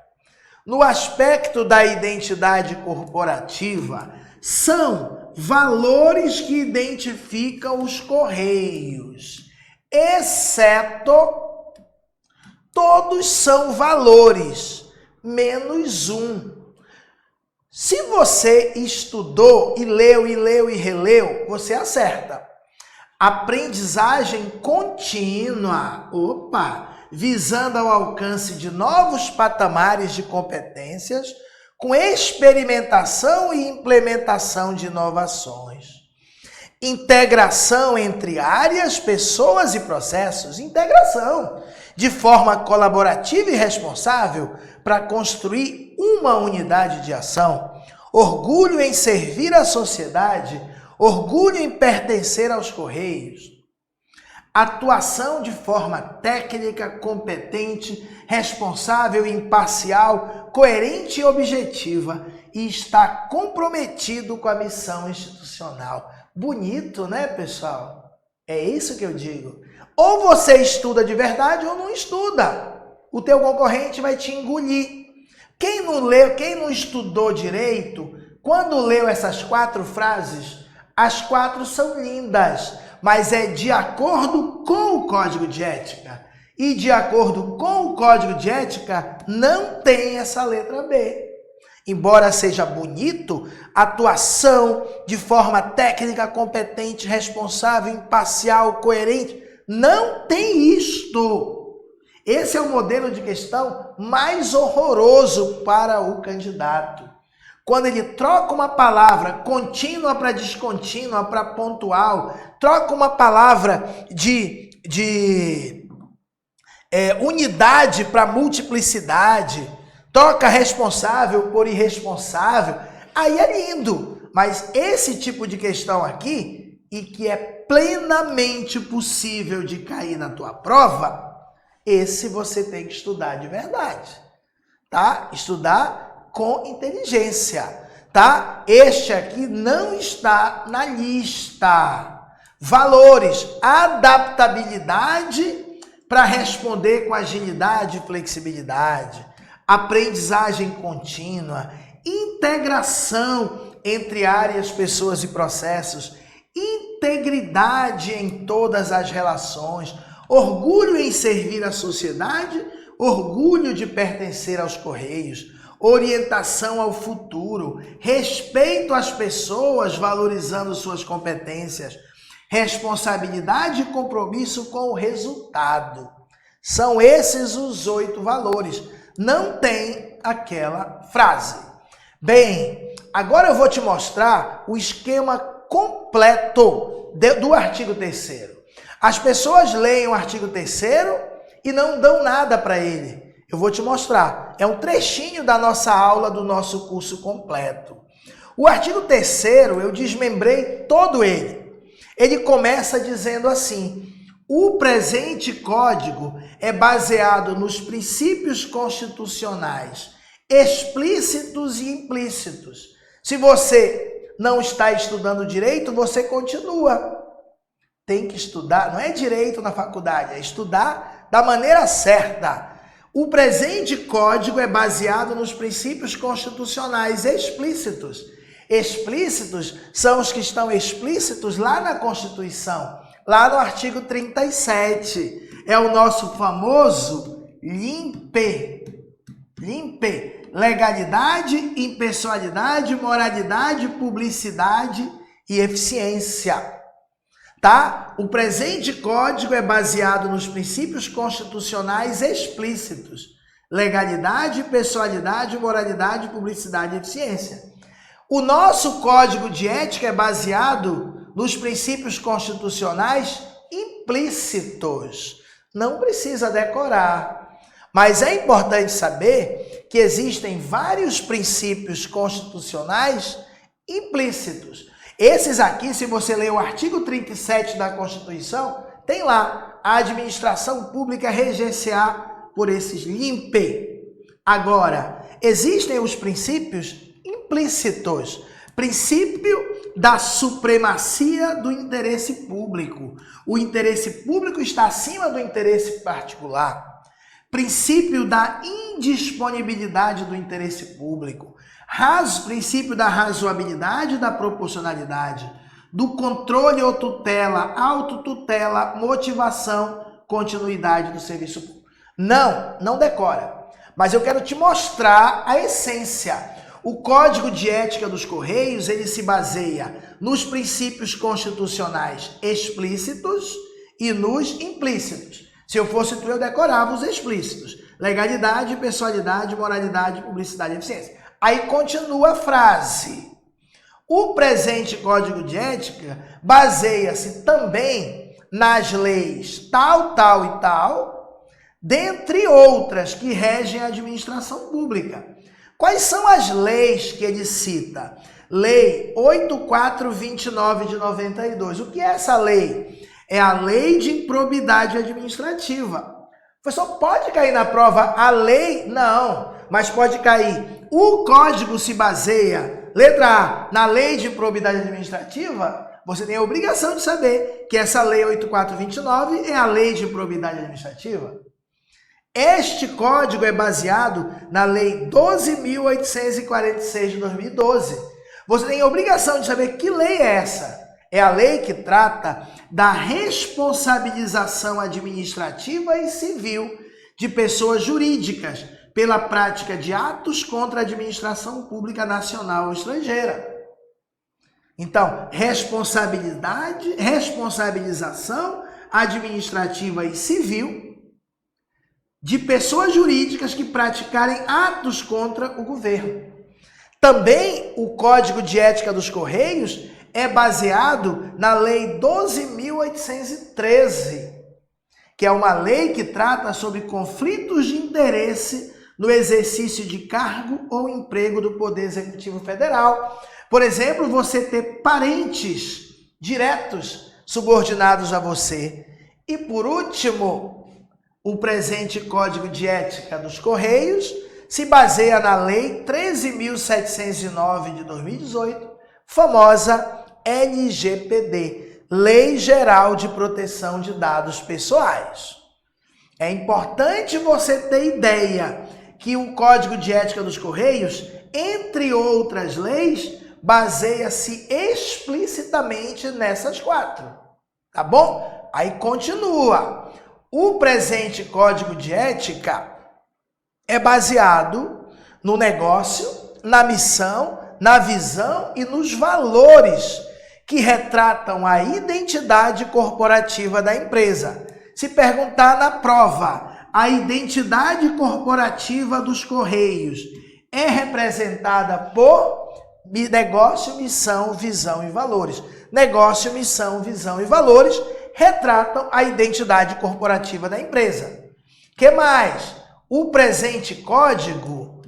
No aspecto da identidade corporativa, são valores que identificam os Correios, exceto todos são valores, menos um. Se você estudou e leu e releu, você acerta. Aprendizagem contínua, visando ao alcance de novos patamares de competências, com experimentação e implementação de inovações. Integração entre áreas, pessoas e processos. Integração de forma colaborativa e responsável para construir uma unidade de ação. Orgulho em servir a sociedade, orgulho em pertencer aos Correios. Atuação de forma técnica, competente, responsável, imparcial, coerente e objetiva, e está comprometido com a missão institucional. Bonito, né, pessoal? É isso que eu digo. Ou você estuda de verdade ou não estuda. O teu concorrente vai te engolir. Quem não leu, quem não estudou direito, quando leu essas 4 frases, as 4 são lindas, mas é de acordo com o Código de Ética. E de acordo com o Código de Ética, não tem essa letra B. Embora seja bonito, atuação de forma técnica, competente, responsável, imparcial, coerente, não tem isto. Esse é o modelo de questão mais horroroso para o candidato. Quando ele troca uma palavra contínua para descontínua, para pontual, troca uma palavra de unidade para multiplicidade, troca responsável por irresponsável, aí é lindo. Mas esse tipo de questão aqui, e que é plenamente possível de cair na tua prova, esse você tem que estudar de verdade, tá? Estudar com inteligência, tá? Este aqui não está na lista. Valores, adaptabilidade para responder com agilidade e flexibilidade, aprendizagem contínua, integração entre áreas, pessoas e processos, integridade em todas as relações, orgulho em servir a sociedade, orgulho de pertencer aos Correios, orientação ao futuro, respeito às pessoas, valorizando suas competências, responsabilidade e compromisso com o resultado. São esses os 8 valores. Não tem aquela frase. Bem, agora eu vou te mostrar o esquema completo do artigo 3º. As pessoas leem o artigo 3º e não dão nada para ele. Eu vou te mostrar. É um trechinho da nossa aula do nosso curso completo. O artigo 3º, eu desmembrei todo ele. Ele começa dizendo assim: o presente Código é baseado nos princípios constitucionais explícitos e implícitos. Se você não está estudando direito, você continua. Tem que estudar, não é direito na faculdade, é estudar da maneira certa. O presente Código é baseado nos princípios constitucionais explícitos. Explícitos são os que estão explícitos lá na Constituição, lá no artigo 37. É o nosso famoso LIMPE. LIMPE. Legalidade, impessoalidade, moralidade, publicidade e eficiência. Tá? O presente Código é baseado nos princípios constitucionais explícitos. Legalidade, pessoalidade, moralidade, publicidade e eficiência. O nosso Código de Ética é baseado nos princípios constitucionais implícitos. Não precisa decorar. Mas é importante saber que existem vários princípios constitucionais implícitos. Esses aqui, se você ler o artigo 37 da Constituição, tem lá: a administração pública regenciar por esses LIMPE. Agora, existem os princípios implícitos. Princípio da supremacia do interesse público. O interesse público está acima do interesse particular. Princípio da indisponibilidade do interesse público. Princípio da razoabilidade e da proporcionalidade, do controle ou tutela, autotutela, motivação, continuidade do serviço público. Não decora. Mas eu quero te mostrar a essência. O Código de Ética dos Correios, ele se baseia nos princípios constitucionais explícitos e nos implícitos. Se eu fosse tu, eu decorava os explícitos. Legalidade, pessoalidade, moralidade, publicidade e eficiência. Aí continua a frase. O presente Código de Ética baseia-se também nas leis tal, tal e tal, dentre outras que regem a administração pública. Quais são as leis que ele cita? Lei 8429 de 92. O que é essa lei? É a Lei de Improbidade Administrativa. O professor, pode cair na prova a lei? Não, mas pode cair. O código se baseia, letra A, na Lei de Improbidade Administrativa? Você tem a obrigação de saber que essa Lei 8429 é a Lei de Improbidade Administrativa. Este código é baseado na Lei 12.846 de 2012. Você tem a obrigação de saber que lei é essa. É a lei que trata da responsabilização administrativa e civil de pessoas jurídicas pela prática de atos contra a administração pública nacional ou estrangeira. Então, responsabilização administrativa e civil de pessoas jurídicas que praticarem atos contra o governo. Também o Código de Ética dos Correios é baseado na Lei 12.813, que é uma lei que trata sobre conflitos de interesse no exercício de cargo ou emprego do Poder Executivo Federal. Por exemplo, você ter parentes diretos subordinados a você. E por último, o presente Código de Ética dos Correios se baseia na Lei 13.709 de 2018, famosa LGPD, Lei Geral de Proteção de Dados Pessoais. É importante você ter ideia que o Código de Ética dos Correios, entre outras leis, baseia-se explicitamente nessas 4. Tá bom? Aí continua. O presente Código de Ética é baseado no negócio, na missão, na visão e nos valores que retratam a identidade corporativa da empresa. Se perguntar na prova, a identidade corporativa dos Correios é representada por negócio, missão, visão e valores. Negócio, missão, visão e valores retratam a identidade corporativa da empresa. Que mais? O presente código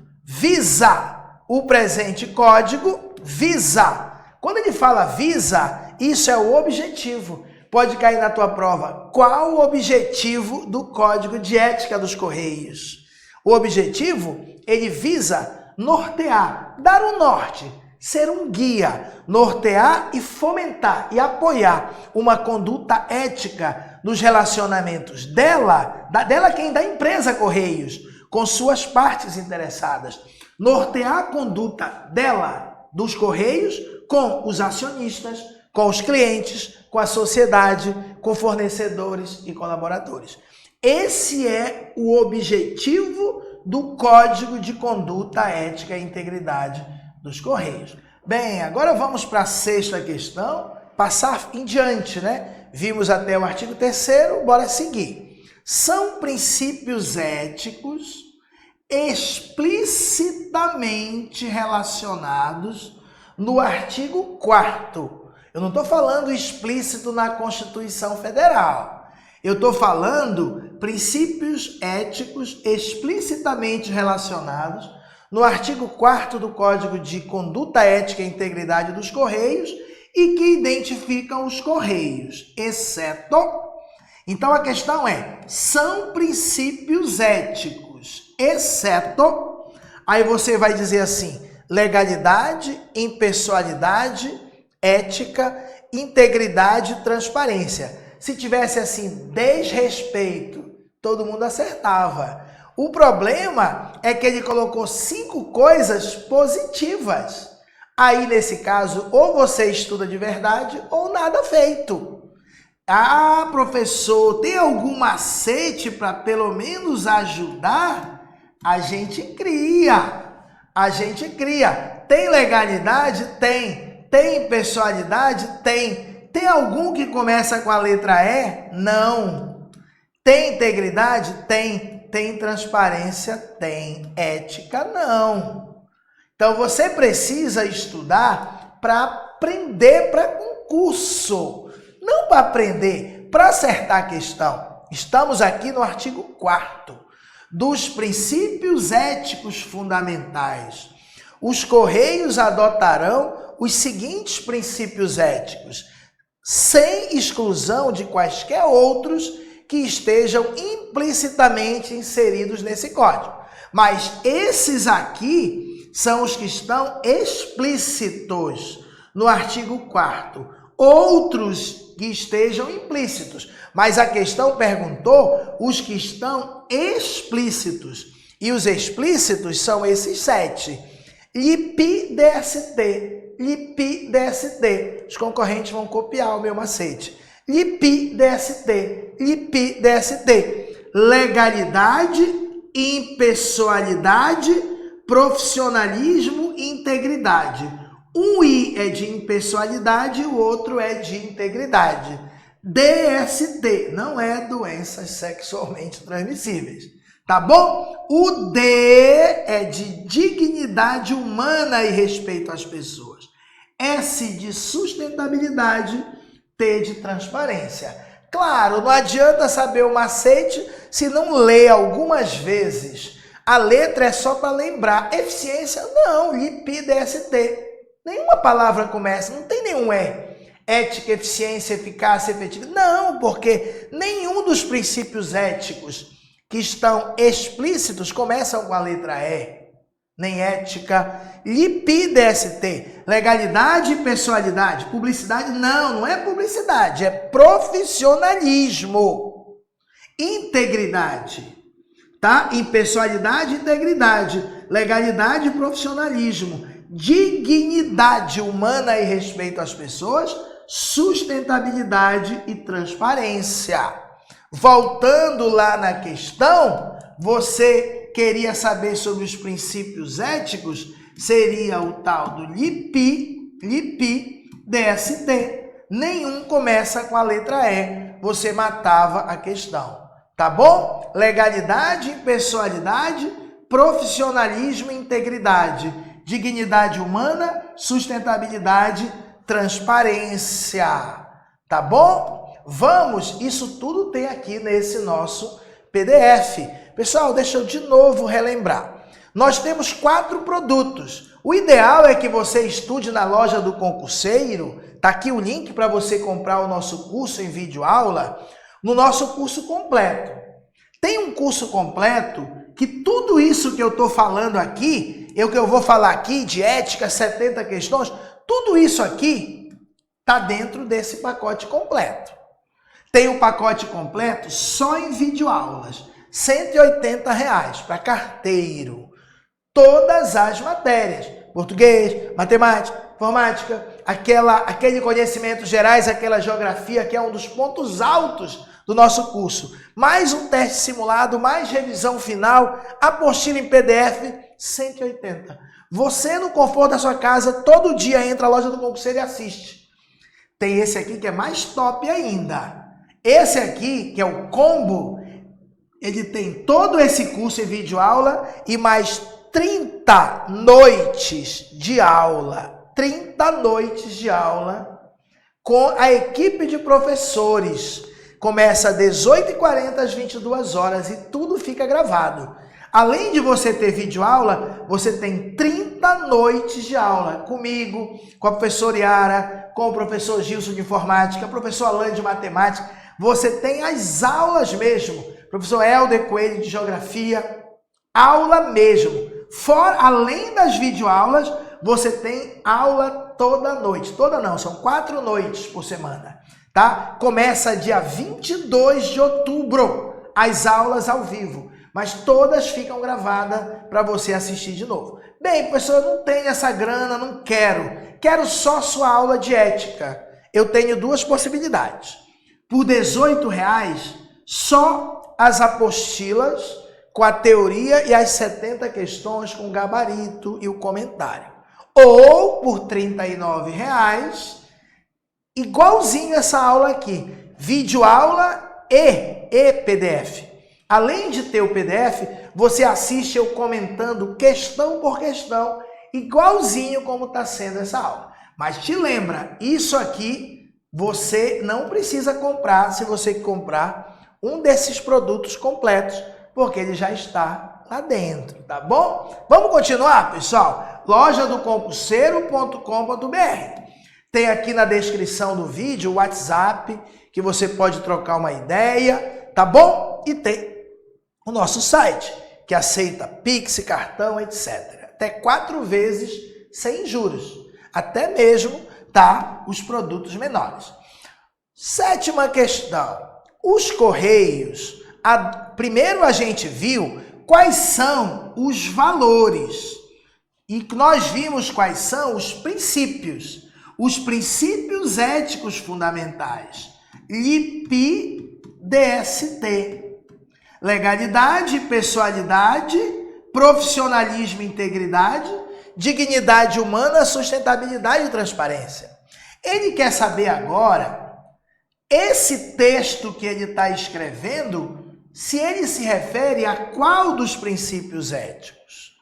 visa. Quando ele fala visa, isso é o objetivo. Pode cair na tua prova. Qual o objetivo do Código de Ética dos Correios? O objetivo, ele visa nortear, dar um norte, ser um guia, nortear e fomentar e apoiar uma conduta ética nos relacionamentos dela quem? Da empresa Correios, com suas partes interessadas. Nortear a conduta dela, dos Correios, com os acionistas, com os clientes, com a sociedade, com fornecedores e colaboradores. Esse é o objetivo do Código de Conduta Ética e Integridade dos Correios. Bem, agora vamos para a sexta questão, passar em diante, né? Vimos até o artigo 3º, bora seguir. São princípios éticos explicitamente relacionados no artigo 4º. Eu não estou falando explícito na Constituição Federal. Eu estou falando princípios éticos explicitamente relacionados no artigo 4º do Código de Conduta Ética e Integridade dos Correios e que identificam os Correios, exceto... Então a questão é, são princípios éticos, exceto... Aí você vai dizer assim, legalidade, impessoalidade, ética, integridade e transparência. Se tivesse assim, desrespeito, todo mundo acertava. O problema é que ele colocou 5 coisas positivas. Aí, nesse caso, ou você estuda de verdade ou nada feito. Ah, professor, tem algum macete para pelo menos ajudar? A gente cria. Tem legalidade? Tem. Tem pessoalidade? Tem. Tem algum que começa com a letra E? Não. Tem integridade? Tem. Tem transparência? Tem. Ética? Não. Então você precisa estudar para aprender para concurso. Não para aprender, para acertar a questão. Estamos aqui no artigo 4º dos princípios éticos fundamentais. Os Correios adotarão os seguintes princípios éticos, sem exclusão de quaisquer outros que estejam implicitamente inseridos nesse código. Mas esses aqui são os que estão explícitos no artigo 4º. Outros que estejam implícitos. Mas a questão perguntou os que estão explícitos. E os explícitos são esses 7. LIPI-DST. LIPI-DST. Os concorrentes vão copiar o meu macete. LIPI-DST. LIPI-DST. Legalidade, impessoalidade, profissionalismo e integridade. Um I é de impessoalidade e o outro é de integridade. DST não é doenças sexualmente transmissíveis, tá bom? O D é de dignidade humana e respeito às pessoas. S de sustentabilidade, T de transparência. Claro, não adianta saber o macete se não lê algumas vezes. A letra é só para lembrar. Eficiência, não, LIPI-DST. Nenhuma palavra começa, não tem nenhum E. Ética, eficiência, eficácia, efetividade. Não, porque nenhum dos princípios éticos que estão explícitos começam com a letra E. Nem ética. LIPI-DST. Legalidade e pessoalidade. Publicidade, não é publicidade, é profissionalismo. Integridade. Tá? Impessoalidade e integridade. Legalidade e profissionalismo. Dignidade humana e respeito às pessoas, sustentabilidade e transparência. Voltando lá na questão, você queria saber sobre os princípios éticos, seria o tal do LIPI-DST. Nenhum começa com a letra E, você matava a questão, tá bom? Legalidade, impessoalidade, profissionalismo e integridade. Dignidade humana, sustentabilidade, transparência. Tá bom? Vamos, isso tudo tem aqui nesse nosso PDF. Pessoal, deixa eu de novo relembrar. Nós temos 4 produtos. O ideal é que você estude na loja do concurseiro. Está aqui o link para você comprar o nosso curso em videoaula, no nosso curso completo. Tem um curso completo que tudo isso que eu estou falando aqui, que eu vou falar aqui de ética, 70 questões, tudo isso aqui está dentro desse pacote completo. Tem o pacote completo só em videoaulas, R$ 180 para carteiro. Todas as matérias, português, matemática, informática, aquele conhecimentos gerais, aquela geografia que é um dos pontos altos do nosso curso. Mais um teste simulado, mais revisão final, apostila em PDF, 180. Você, no conforto da sua casa, todo dia entra na loja do concurseiro e assiste. Tem esse aqui que é mais top ainda. Esse aqui, que é o combo, ele tem todo esse curso em videoaula e mais 30 noites de aula. 30 noites de aula com a equipe de professores. Começa às 18h40 às 22 horas e tudo fica gravado. Além de você ter videoaula, você tem 30 noites de aula comigo, com a professora Yara, com o professor Gilson de informática, professor Alain de matemática. Você tem as aulas mesmo, professor Helder Coelho de geografia, aula mesmo. Além das videoaulas, você tem aula toda noite. Toda não, são 4 noites por semana, tá? Começa dia 22 de outubro, as aulas ao vivo, mas todas ficam gravadas para você assistir de novo. Bem, professor, eu não tenho essa grana, não quero só sua aula de ética. Eu tenho 2 possibilidades. Por R$ 18, só as apostilas com a teoria e as 70 questões com o gabarito e o comentário. Ou por R$ 39, igualzinho essa aula aqui, videoaula e PDF. Além de ter o PDF, você assiste eu comentando questão por questão, igualzinho como está sendo essa aula. Mas te lembra, isso aqui você não precisa comprar se você comprar um desses produtos completos, porque ele já está lá dentro, tá bom? Vamos continuar, pessoal? lojadoconcurseiro.com.br. Tem aqui na descrição do vídeo o WhatsApp, que você pode trocar uma ideia, tá bom? E tem o nosso site, que aceita Pix, cartão, etc. Até 4 vezes sem juros. Até mesmo, tá? Os produtos menores. 7ª questão. Os Correios. Primeiro a gente viu quais são os valores. E nós vimos quais são os princípios. Os princípios éticos fundamentais. LIPI-DST. Legalidade, pessoalidade, profissionalismo e integridade, dignidade humana, sustentabilidade e transparência. Ele quer saber agora, esse texto que ele está escrevendo, se ele se refere a qual dos princípios éticos.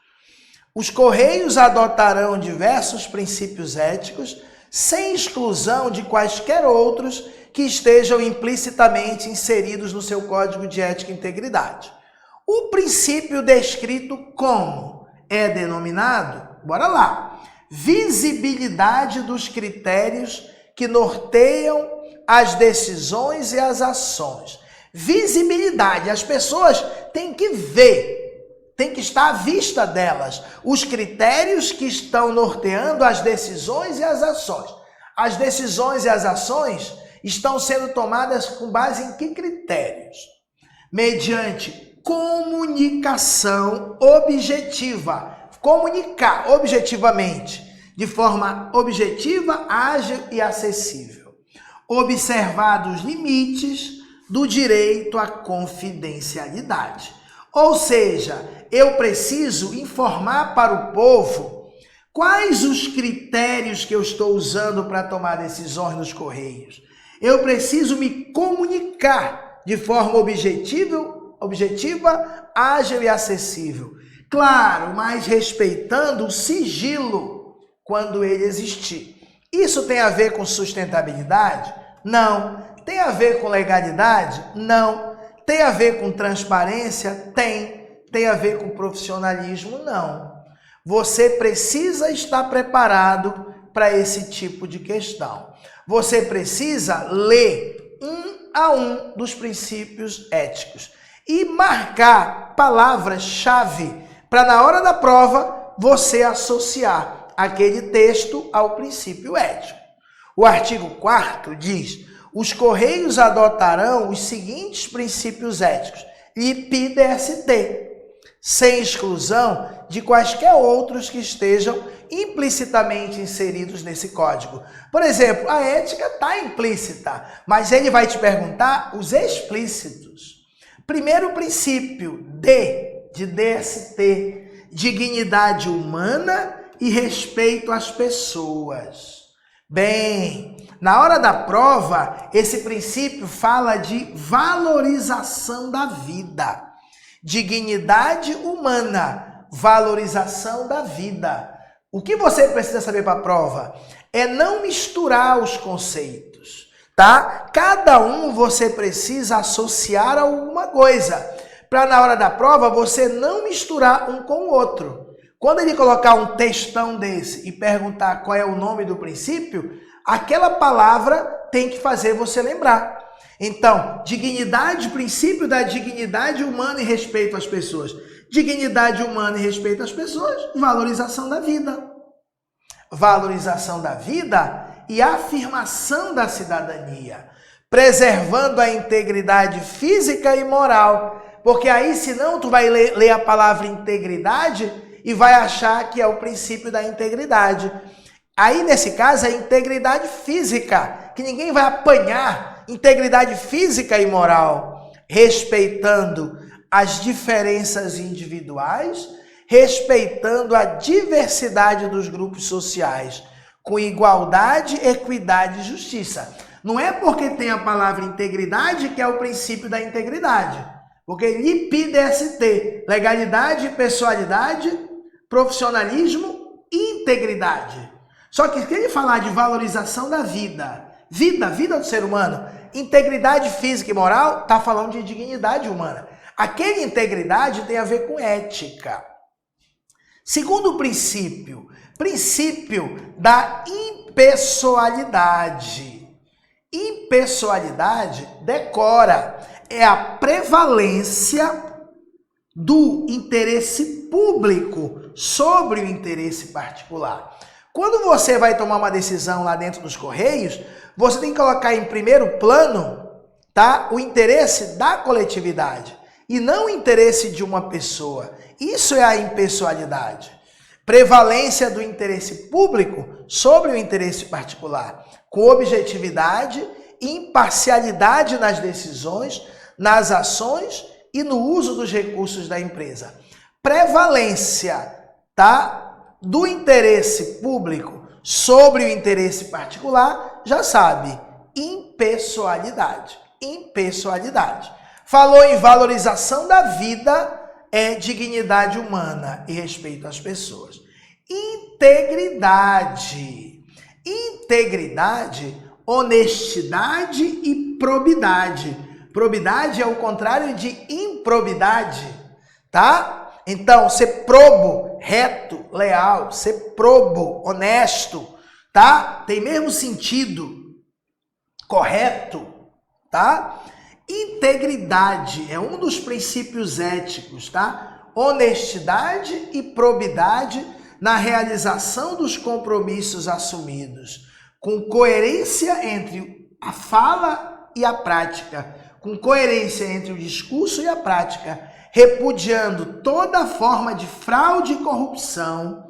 Os Correios adotarão diversos princípios éticos, sem exclusão de quaisquer outros que estejam implicitamente inseridos no seu Código de Ética e Integridade. O princípio descrito como é denominado, bora lá, visibilidade dos critérios que norteiam as decisões e as ações. Visibilidade, as pessoas têm que ver, tem que estar à vista delas, os critérios que estão norteando as decisões e as ações. As decisões e as ações estão sendo tomadas com base em que critérios? Mediante comunicação objetiva. Comunicar objetivamente, de forma objetiva, ágil e acessível. Observados os limites do direito à confidencialidade. Ou seja, eu preciso informar para o povo quais os critérios que eu estou usando para tomar decisões nos Correios. Eu preciso me comunicar de forma objetiva, ágil e acessível. Claro, mas respeitando o sigilo quando ele existir. Isso tem a ver com sustentabilidade? Não. Tem a ver com legalidade? Não. Tem a ver com transparência? Tem. tem a ver com profissionalismo, não. Você precisa estar preparado para esse tipo de questão. Você precisa ler um a um dos princípios éticos e marcar palavras-chave para na hora da prova você associar aquele texto ao princípio ético. O artigo 4º diz: os Correios adotarão os seguintes princípios éticos, IP-DST, sem exclusão de quaisquer outros que estejam implicitamente inseridos nesse código. Por exemplo, a ética está implícita, mas ele vai te perguntar os explícitos. Primeiro princípio, D, de DST, dignidade humana e respeito às pessoas. Bem, na hora da prova, esse princípio fala de valorização da vida. Dignidade humana, valorização da vida. O que você precisa saber para a prova é não misturar os conceitos, tá? Cada um você precisa associar a alguma coisa, para na hora da prova você não misturar um com o outro. Quando ele colocar um textão desse e perguntar qual é o nome do princípio, aquela palavra tem que fazer você lembrar. Então, dignidade, princípio da dignidade humana e respeito às pessoas. Dignidade humana e respeito às pessoas, valorização da vida. Valorização da vida e afirmação da cidadania, preservando a integridade física e moral. Porque aí, senão, tu vai ler a palavra integridade e vai achar que é o princípio da integridade. Aí, nesse caso, é integridade física, que ninguém vai apanhar, integridade física e moral, respeitando as diferenças individuais, respeitando a diversidade dos grupos sociais, com igualdade, equidade e justiça. Não é porque tem a palavra integridade que é o princípio da integridade. Porque IP-DST, legalidade, pessoalidade, profissionalismo e integridade. Só que se ele falar de valorização da vida, vida do ser humano, integridade física e moral, está falando de dignidade humana. Aquela integridade tem a ver com ética. Segundo princípio, princípio da impessoalidade. Impessoalidade, decora, é a prevalência do interesse público sobre o interesse particular. Quando você vai tomar uma decisão lá dentro dos Correios, você tem que colocar em primeiro plano, tá, o interesse da coletividade e não o interesse de uma pessoa. Isso é a impessoalidade. Prevalência do interesse público sobre o interesse particular, com objetividade e imparcialidade nas decisões, nas ações e no uso dos recursos da empresa. Prevalência, tá, do interesse público sobre o interesse particular, já sabe, impessoalidade. Impessoalidade. Falou em valorização da vida, é dignidade humana e respeito às pessoas. Integridade. Integridade, honestidade e probidade. Probidade é o contrário de improbidade, tá? Então, ser probo, reto, leal, ser probo, honesto, tá? Tem mesmo sentido, correto, tá? Integridade é um dos princípios éticos, tá? Honestidade e probidade na realização dos compromissos assumidos, com coerência entre a fala e a prática, com coerência entre o discurso e a prática, repudiando toda forma de fraude e corrupção,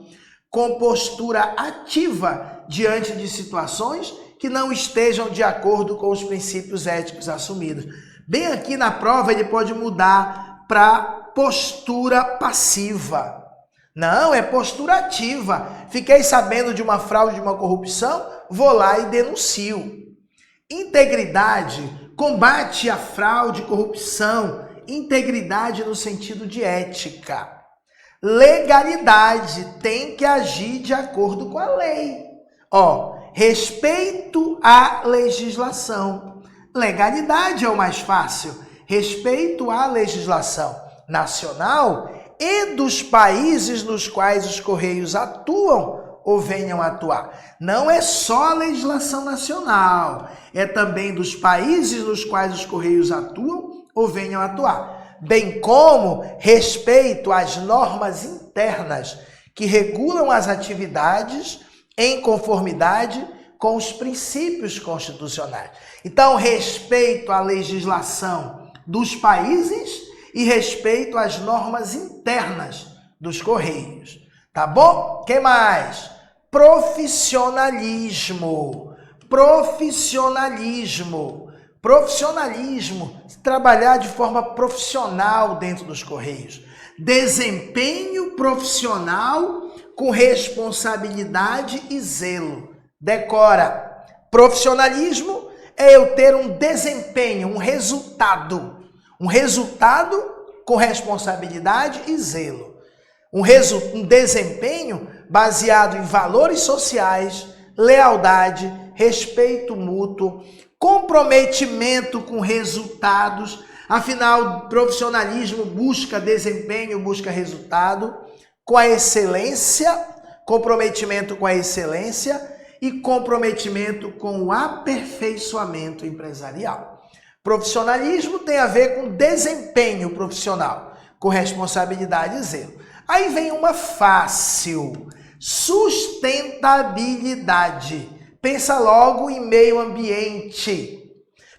com postura ativa diante de situações que não estejam de acordo com os princípios éticos assumidos. Bem aqui na prova ele pode mudar para postura passiva. Não, é postura ativa. Fiquei sabendo de uma fraude, de uma corrupção, vou lá e denuncio. Integridade combate a fraude e corrupção. Integridade no sentido de ética. Legalidade, tem que agir de acordo com a lei. Respeito à legislação. Legalidade é o mais fácil. Respeito à legislação. nacional e dos países nos quais os Correios atuam ou venham a atuar. Não é só a legislação nacional, é também dos países nos quais os Correios atuam ou venham a atuar, bem como respeito às normas internas que regulam as atividades em conformidade com os princípios constitucionais. Então, respeito à legislação dos países e respeito às normas internas dos Correios. Tá bom? Que mais? Profissionalismo. Profissionalismo. Profissionalismo. Trabalhar de forma profissional dentro dos Correios. Desempenho profissional com responsabilidade e zelo. Decora. Profissionalismo é eu ter um desempenho, um resultado com responsabilidade e zelo. Um desempenho baseado em valores sociais, lealdade, respeito mútuo, comprometimento com resultados. Afinal, profissionalismo busca desempenho, busca resultado, com a excelência, comprometimento com a excelência e comprometimento com o aperfeiçoamento empresarial. Profissionalismo tem a ver com desempenho profissional, com responsabilidade e zelo. Aí vem uma fácil, sustentabilidade. Pensa logo em meio ambiente.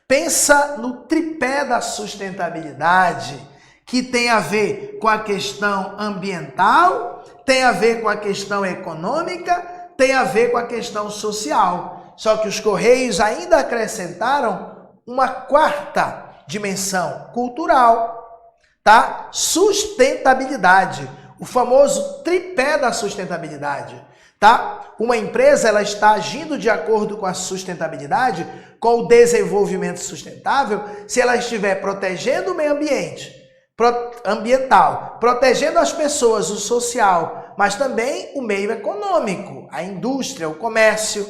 Pensa no tripé da sustentabilidade, que tem a ver com a questão ambiental, tem a ver com a questão econômica, tem a ver com a questão social. Só que os Correios ainda acrescentaram uma quarta dimensão cultural, tá? Sustentabilidade, o famoso tripé da sustentabilidade, tá? Uma empresa, ela está agindo de acordo com a sustentabilidade, com o desenvolvimento sustentável, se ela estiver protegendo o meio ambiente, ambiental, protegendo as pessoas, o social, mas também o meio econômico, a indústria, o comércio.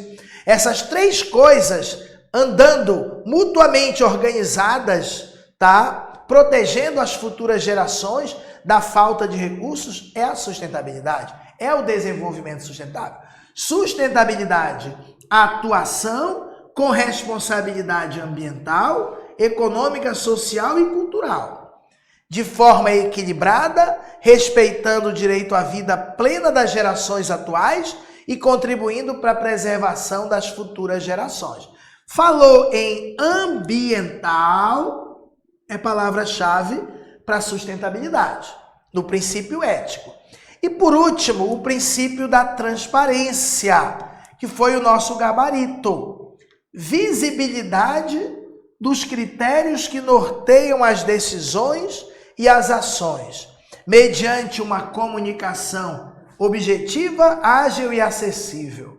Essas três coisas andando mutuamente organizadas, tá? Protegendo as futuras gerações da falta de recursos, é a sustentabilidade, é o desenvolvimento sustentável. Sustentabilidade, atuação com responsabilidade ambiental, econômica, social e cultural, de forma equilibrada, respeitando o direito à vida plena das gerações atuais e contribuindo para a preservação das futuras gerações. Falou em ambiental, é palavra-chave para sustentabilidade, no princípio ético. E por último, o princípio da transparência, que foi o nosso gabarito. Visibilidade dos critérios que norteiam as decisões e as ações, mediante uma comunicação objetiva, ágil e acessível,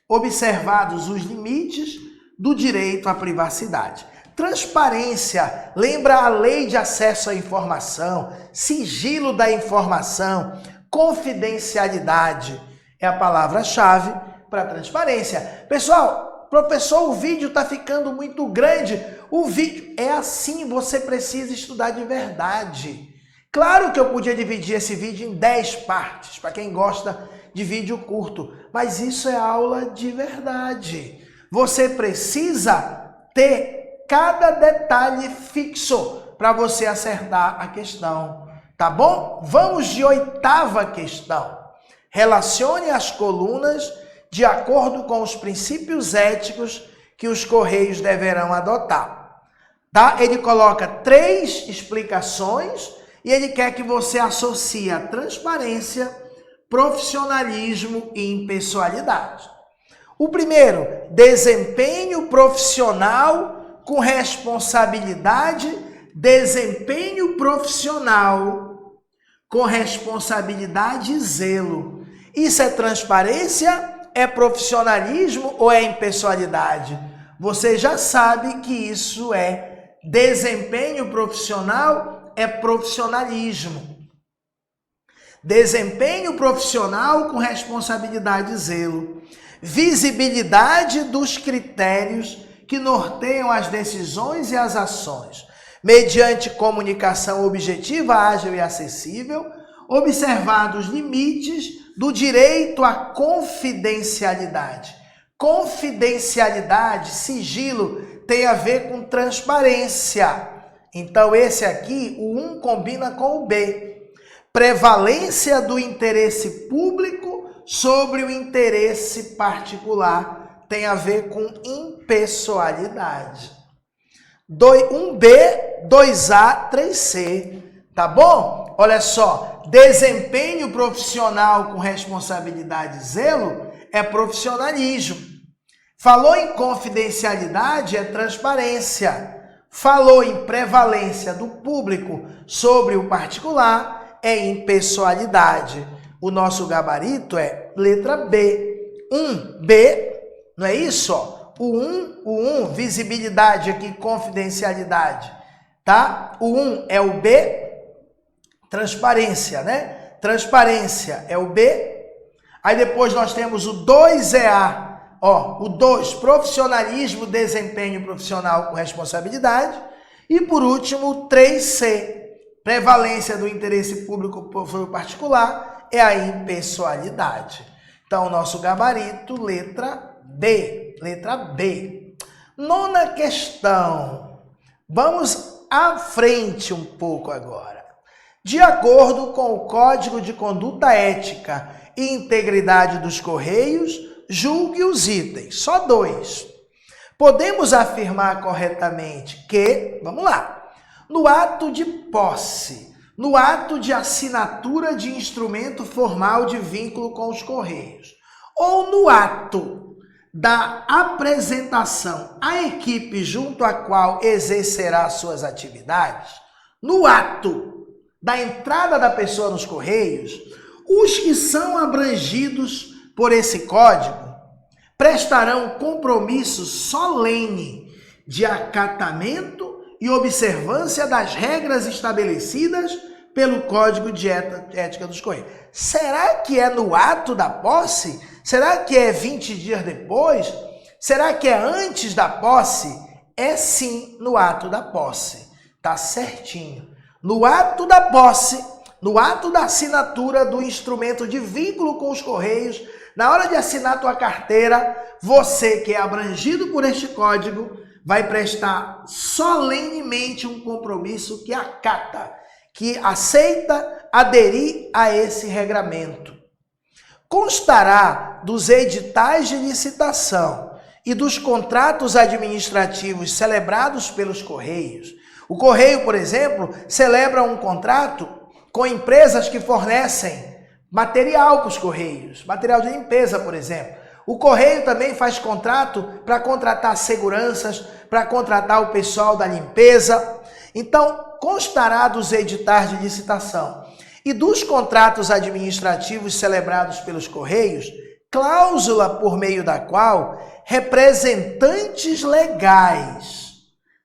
observados os limites do direito à privacidade. Transparência, lembra a lei de acesso à informação, sigilo da informação, confidencialidade, é a palavra-chave para transparência. Pessoal, professor, o vídeo está ficando muito grande. O vídeo é assim, você precisa estudar de verdade. Claro que eu podia dividir esse vídeo em 10 partes, para quem gosta de vídeo curto, mas isso é aula de verdade. Você precisa ter cada detalhe fixo para você acertar a questão, tá bom? Vamos de 8ª questão. Relacione as colunas de acordo com os princípios éticos que os Correios deverão adotar. Tá? Ele coloca 3 explicações e ele quer que você associe a transparência, profissionalismo e impessoalidade. O primeiro, desempenho profissional com responsabilidade, desempenho profissional com responsabilidade e zelo. Isso é transparência? É profissionalismo ou é impessoalidade? Você já sabe que isso é desempenho profissional, é profissionalismo. Desempenho profissional com responsabilidade e zelo. Visibilidade dos critérios que norteiam as decisões e as ações, mediante comunicação objetiva, ágil e acessível, observados os limites do direito à confidencialidade. Confidencialidade, sigilo, tem a ver com transparência. Então, esse aqui, o 1 combina com o B. Prevalência do interesse público sobre o interesse particular. Tem a ver com impessoalidade. 1B, 2A, 3C. Tá bom? Olha só. Desempenho profissional com responsabilidade e zelo é profissionalismo. Falou em confidencialidade, é transparência. Falou em prevalência do público sobre o particular, é impessoalidade. O nosso gabarito é letra B. 1B, não é isso? Ó? O 1, visibilidade aqui, confidencialidade, tá? O 1 é o B, transparência, né? Transparência é o B. Aí depois nós temos o 2 é A. Ó, o 2, profissionalismo, desempenho profissional com responsabilidade. E por último, o 3C, prevalência do interesse público sobre o particular, é a impessoalidade. Então, o nosso gabarito, letra B. Letra B. 9ª questão. Vamos à frente um pouco agora. De acordo com o Código de Conduta Ética e Integridade dos Correios, julgue os itens, só 2. Podemos afirmar corretamente que, vamos lá, no ato de posse, no ato de assinatura de instrumento formal de vínculo com os Correios, ou no ato da apresentação à equipe junto à qual exercerá suas atividades, no ato da entrada da pessoa nos Correios, os que são abrangidos por esse código prestarão compromisso solene de acatamento e observância das regras estabelecidas pelo Código de Ética dos Correios. Será que é no ato da posse? Será que é 20 dias depois? Será que é antes da posse? É sim no ato da posse. Tá certinho. No ato da posse, no ato da assinatura do instrumento de vínculo com os Correios, na hora de assinar tua carteira, você que é abrangido por este código vai prestar solenemente um compromisso que acata, que aceita aderir a esse regramento. Constará dos editais de licitação e dos contratos administrativos celebrados pelos Correios. O Correio, por exemplo, celebra um contrato com empresas que fornecem material para os Correios, material de limpeza, por exemplo. O Correio também faz contrato para contratar seguranças, para contratar o pessoal da limpeza. Então, constará dos editais de licitação e dos contratos administrativos celebrados pelos Correios, cláusula por meio da qual representantes legais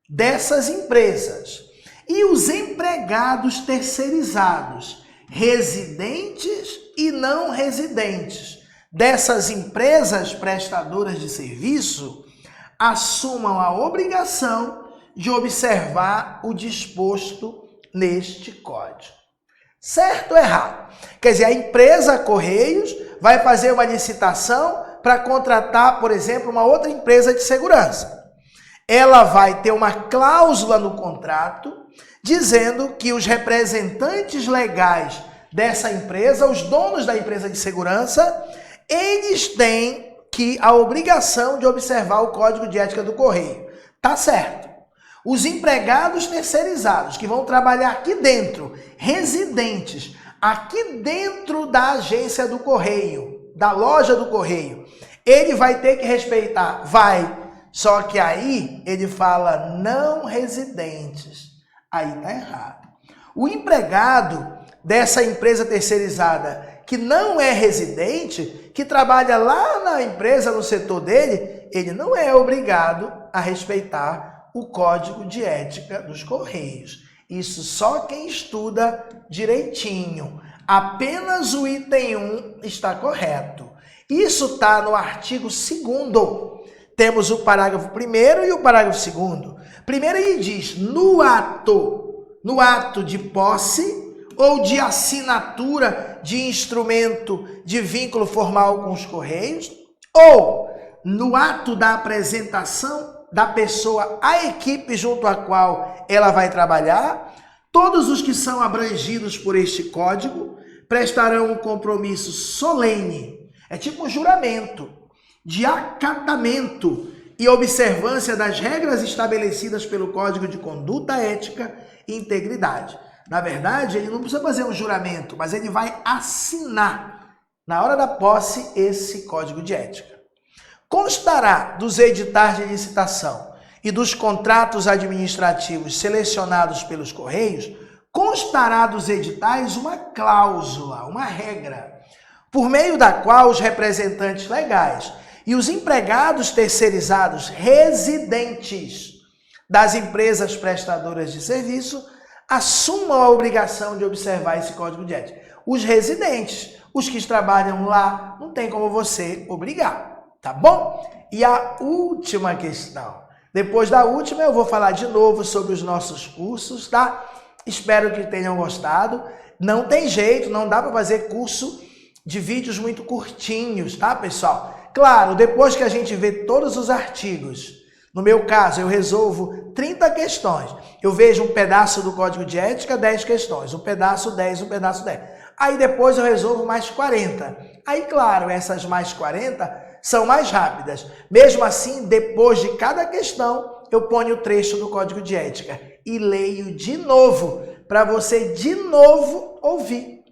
dessas empresas e os empregados terceirizados, residentes e não residentes dessas empresas prestadoras de serviço assumam a obrigação de observar o disposto neste código. Certo ou errado? Quer dizer, a empresa Correios vai fazer uma licitação para contratar, por exemplo, uma outra empresa de segurança. Ela vai ter uma cláusula no contrato dizendo que os representantes legais dessa empresa, os donos da empresa de segurança, eles têm a obrigação de observar o Código de Ética do Correio. Tá certo. Os empregados terceirizados que vão trabalhar aqui dentro, residentes, aqui dentro da agência do Correio, da loja do Correio, ele vai ter que respeitar, vai. Só que aí ele fala não residentes. Aí tá errado. O empregado dessa empresa terceirizada que não é residente, que trabalha lá na empresa, no setor dele, ele não é obrigado a respeitar o Código de Ética dos Correios. Isso só quem estuda direitinho. Apenas o item 1 está correto. Isso está no artigo 2º. temos o parágrafo 1º e o parágrafo 2º. Primeiro ele diz, no ato de posse ou de assinatura de instrumento de vínculo formal com os Correios, ou no ato da apresentação da pessoa à equipe junto à qual ela vai trabalhar, todos os que são abrangidos por este código prestarão um compromisso solene, é tipo um juramento, de acatamento e observância das regras estabelecidas pelo Código de Conduta Ética e Integridade. Na verdade, ele não precisa fazer um juramento, mas ele vai assinar, na hora da posse, esse Código de Ética. Constará dos editais de licitação e dos contratos administrativos selecionados pelos Correios, constará dos editais uma cláusula, uma regra, por meio da qual os representantes legais e os empregados terceirizados residentes das empresas prestadoras de serviço assumam a obrigação de observar esse Código de Ética. Os residentes, os que trabalham lá, não tem como você obrigar. Tá bom? E a última questão. Depois da última eu vou falar de novo sobre os nossos cursos, tá? Espero que tenham gostado. Não tem jeito, não dá para fazer curso de vídeos muito curtinhos, tá, pessoal? Claro, depois que a gente vê todos os artigos, no meu caso eu resolvo 30 questões. Eu vejo um pedaço do Código de Ética, 10 questões. Um pedaço 10, um pedaço 10. Aí depois eu resolvo mais 40. Aí, claro, essas mais 40... são mais rápidas. Mesmo assim, depois de cada questão, eu ponho o trecho do Código de Ética e leio de novo, para você de novo ouvir.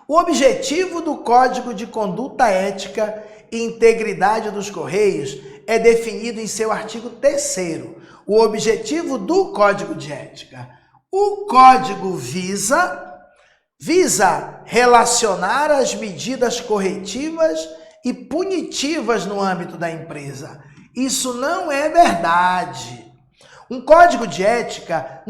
O objetivo do Código de Conduta Ética e Integridade dos Correios é definido em seu artigo 3º. O objetivo do Código de Ética. O Código visa relacionar as medidas corretivas e punitivas no âmbito da empresa. Isso não é verdade. Um código de ética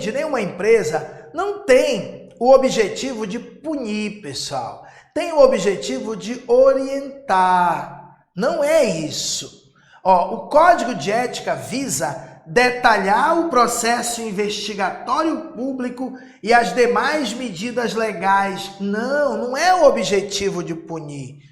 de nenhuma empresa, não tem o objetivo de punir, pessoal. Tem o objetivo de orientar. Não é isso. O código de ética visa detalhar o processo investigatório público e as demais medidas legais. Não é o objetivo de punir.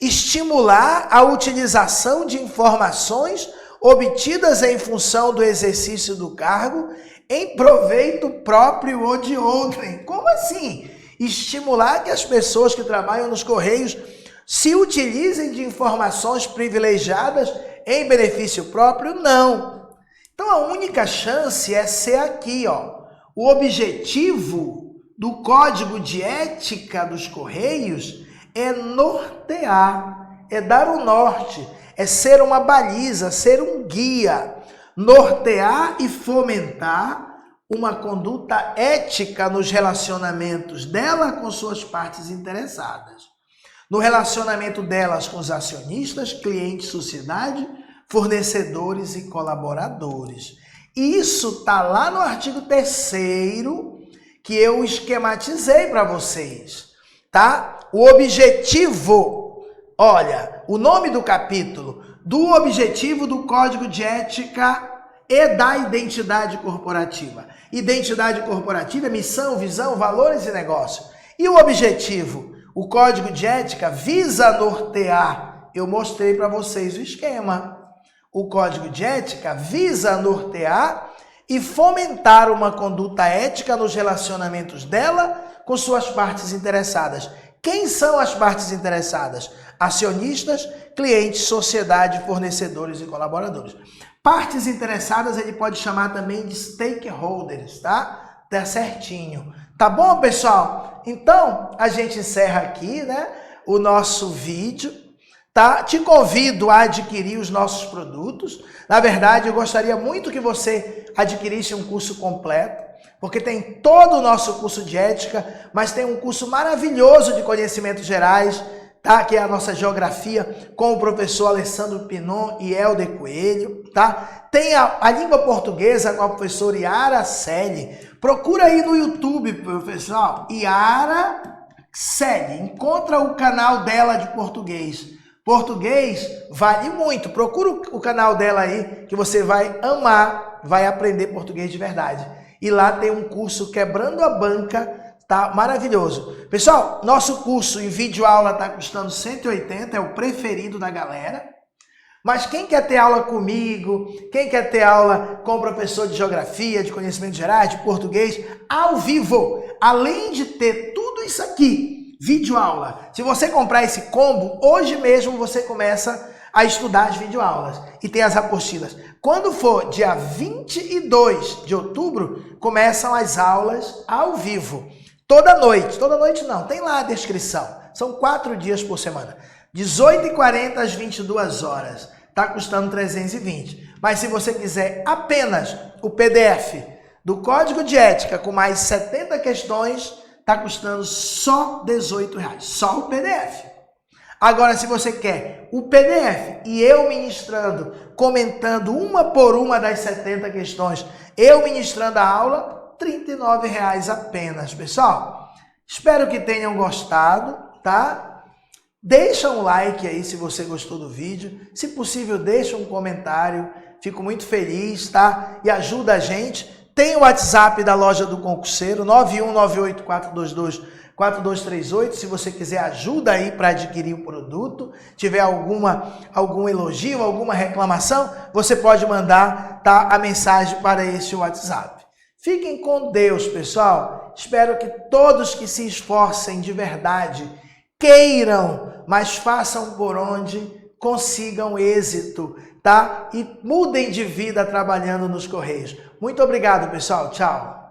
Estimular a utilização de informações obtidas em função do exercício do cargo em proveito próprio ou de outrem. Como assim? Estimular que as pessoas que trabalham nos Correios se utilizem de informações privilegiadas em benefício próprio? Não. Então a única chance é ser aqui, O objetivo do Código de Ética dos Correios é nortear, é dar o norte, é ser uma baliza, ser um guia, nortear e fomentar uma conduta ética nos relacionamentos dela com suas partes interessadas, no relacionamento delas com os acionistas, clientes, sociedade, fornecedores e colaboradores. Isso está lá no artigo 3º que eu esquematizei para vocês, tá? O objetivo, olha, o nome do capítulo, do objetivo do Código de Ética e da identidade corporativa. Identidade corporativa é missão, visão, valores e negócio. E o objetivo? O Código de Ética visa nortear. Eu mostrei para vocês o esquema. O Código de Ética visa nortear e fomentar uma conduta ética nos relacionamentos dela com suas partes interessadas. Quem são as partes interessadas? Acionistas, clientes, sociedade, fornecedores e colaboradores. Partes interessadas ele pode chamar também de stakeholders, tá? Tá certinho. Tá bom, pessoal? Então, a gente encerra aqui, né, o nosso vídeo, tá? Te convido a adquirir os nossos produtos. Na verdade, eu gostaria muito que você adquirisse um curso completo, porque tem todo o nosso curso de ética, mas tem um curso maravilhoso de conhecimentos gerais, tá? Que é a nossa geografia, com o professor Alessandro Pinon e Helder Coelho, tá? Tem a língua portuguesa com a professora Yara Selle. Procura aí no YouTube, pessoal, Yara Selle. Encontra o canal dela de português. Português vale muito. Procura o canal dela aí que você vai amar, vai aprender português de verdade. E lá tem um curso Quebrando a Banca, tá maravilhoso. Pessoal, nosso curso em videoaula tá custando 180, é o preferido da galera. Mas quem quer ter aula comigo, quem quer ter aula com o professor de geografia, de conhecimentos gerais, de português, ao vivo, além de ter tudo isso aqui, videoaula. Se você comprar esse combo, hoje mesmo você começa a estudar as videoaulas e tem as apostilas. Quando for dia 22 de outubro, começam as aulas ao vivo. Toda noite não, tem lá a descrição. São 4 dias por semana. 18h40 às 22 horas. Está custando 320. Mas se você quiser apenas o PDF do Código de Ética com mais 70 questões, está custando só R$18. Só o PDF. Agora, se você quer o PDF e eu ministrando, comentando uma por uma das 70 questões, eu ministrando a aula, R$39 apenas, pessoal. Espero que tenham gostado, tá? Deixa um like aí se você gostou do vídeo. Se possível, deixa um comentário. Fico muito feliz, tá? E ajuda a gente. Tem o WhatsApp da Loja do Concurseiro, 9198-422-4238. Se você quiser ajuda aí para adquirir o produto, tiver algum elogio, alguma reclamação, você pode mandar, tá, a mensagem para esse WhatsApp. Fiquem com Deus, pessoal. Espero que todos que se esforcem de verdade queiram, mas façam por onde consigam êxito, tá? E mudem de vida trabalhando nos Correios. Muito obrigado, pessoal. Tchau.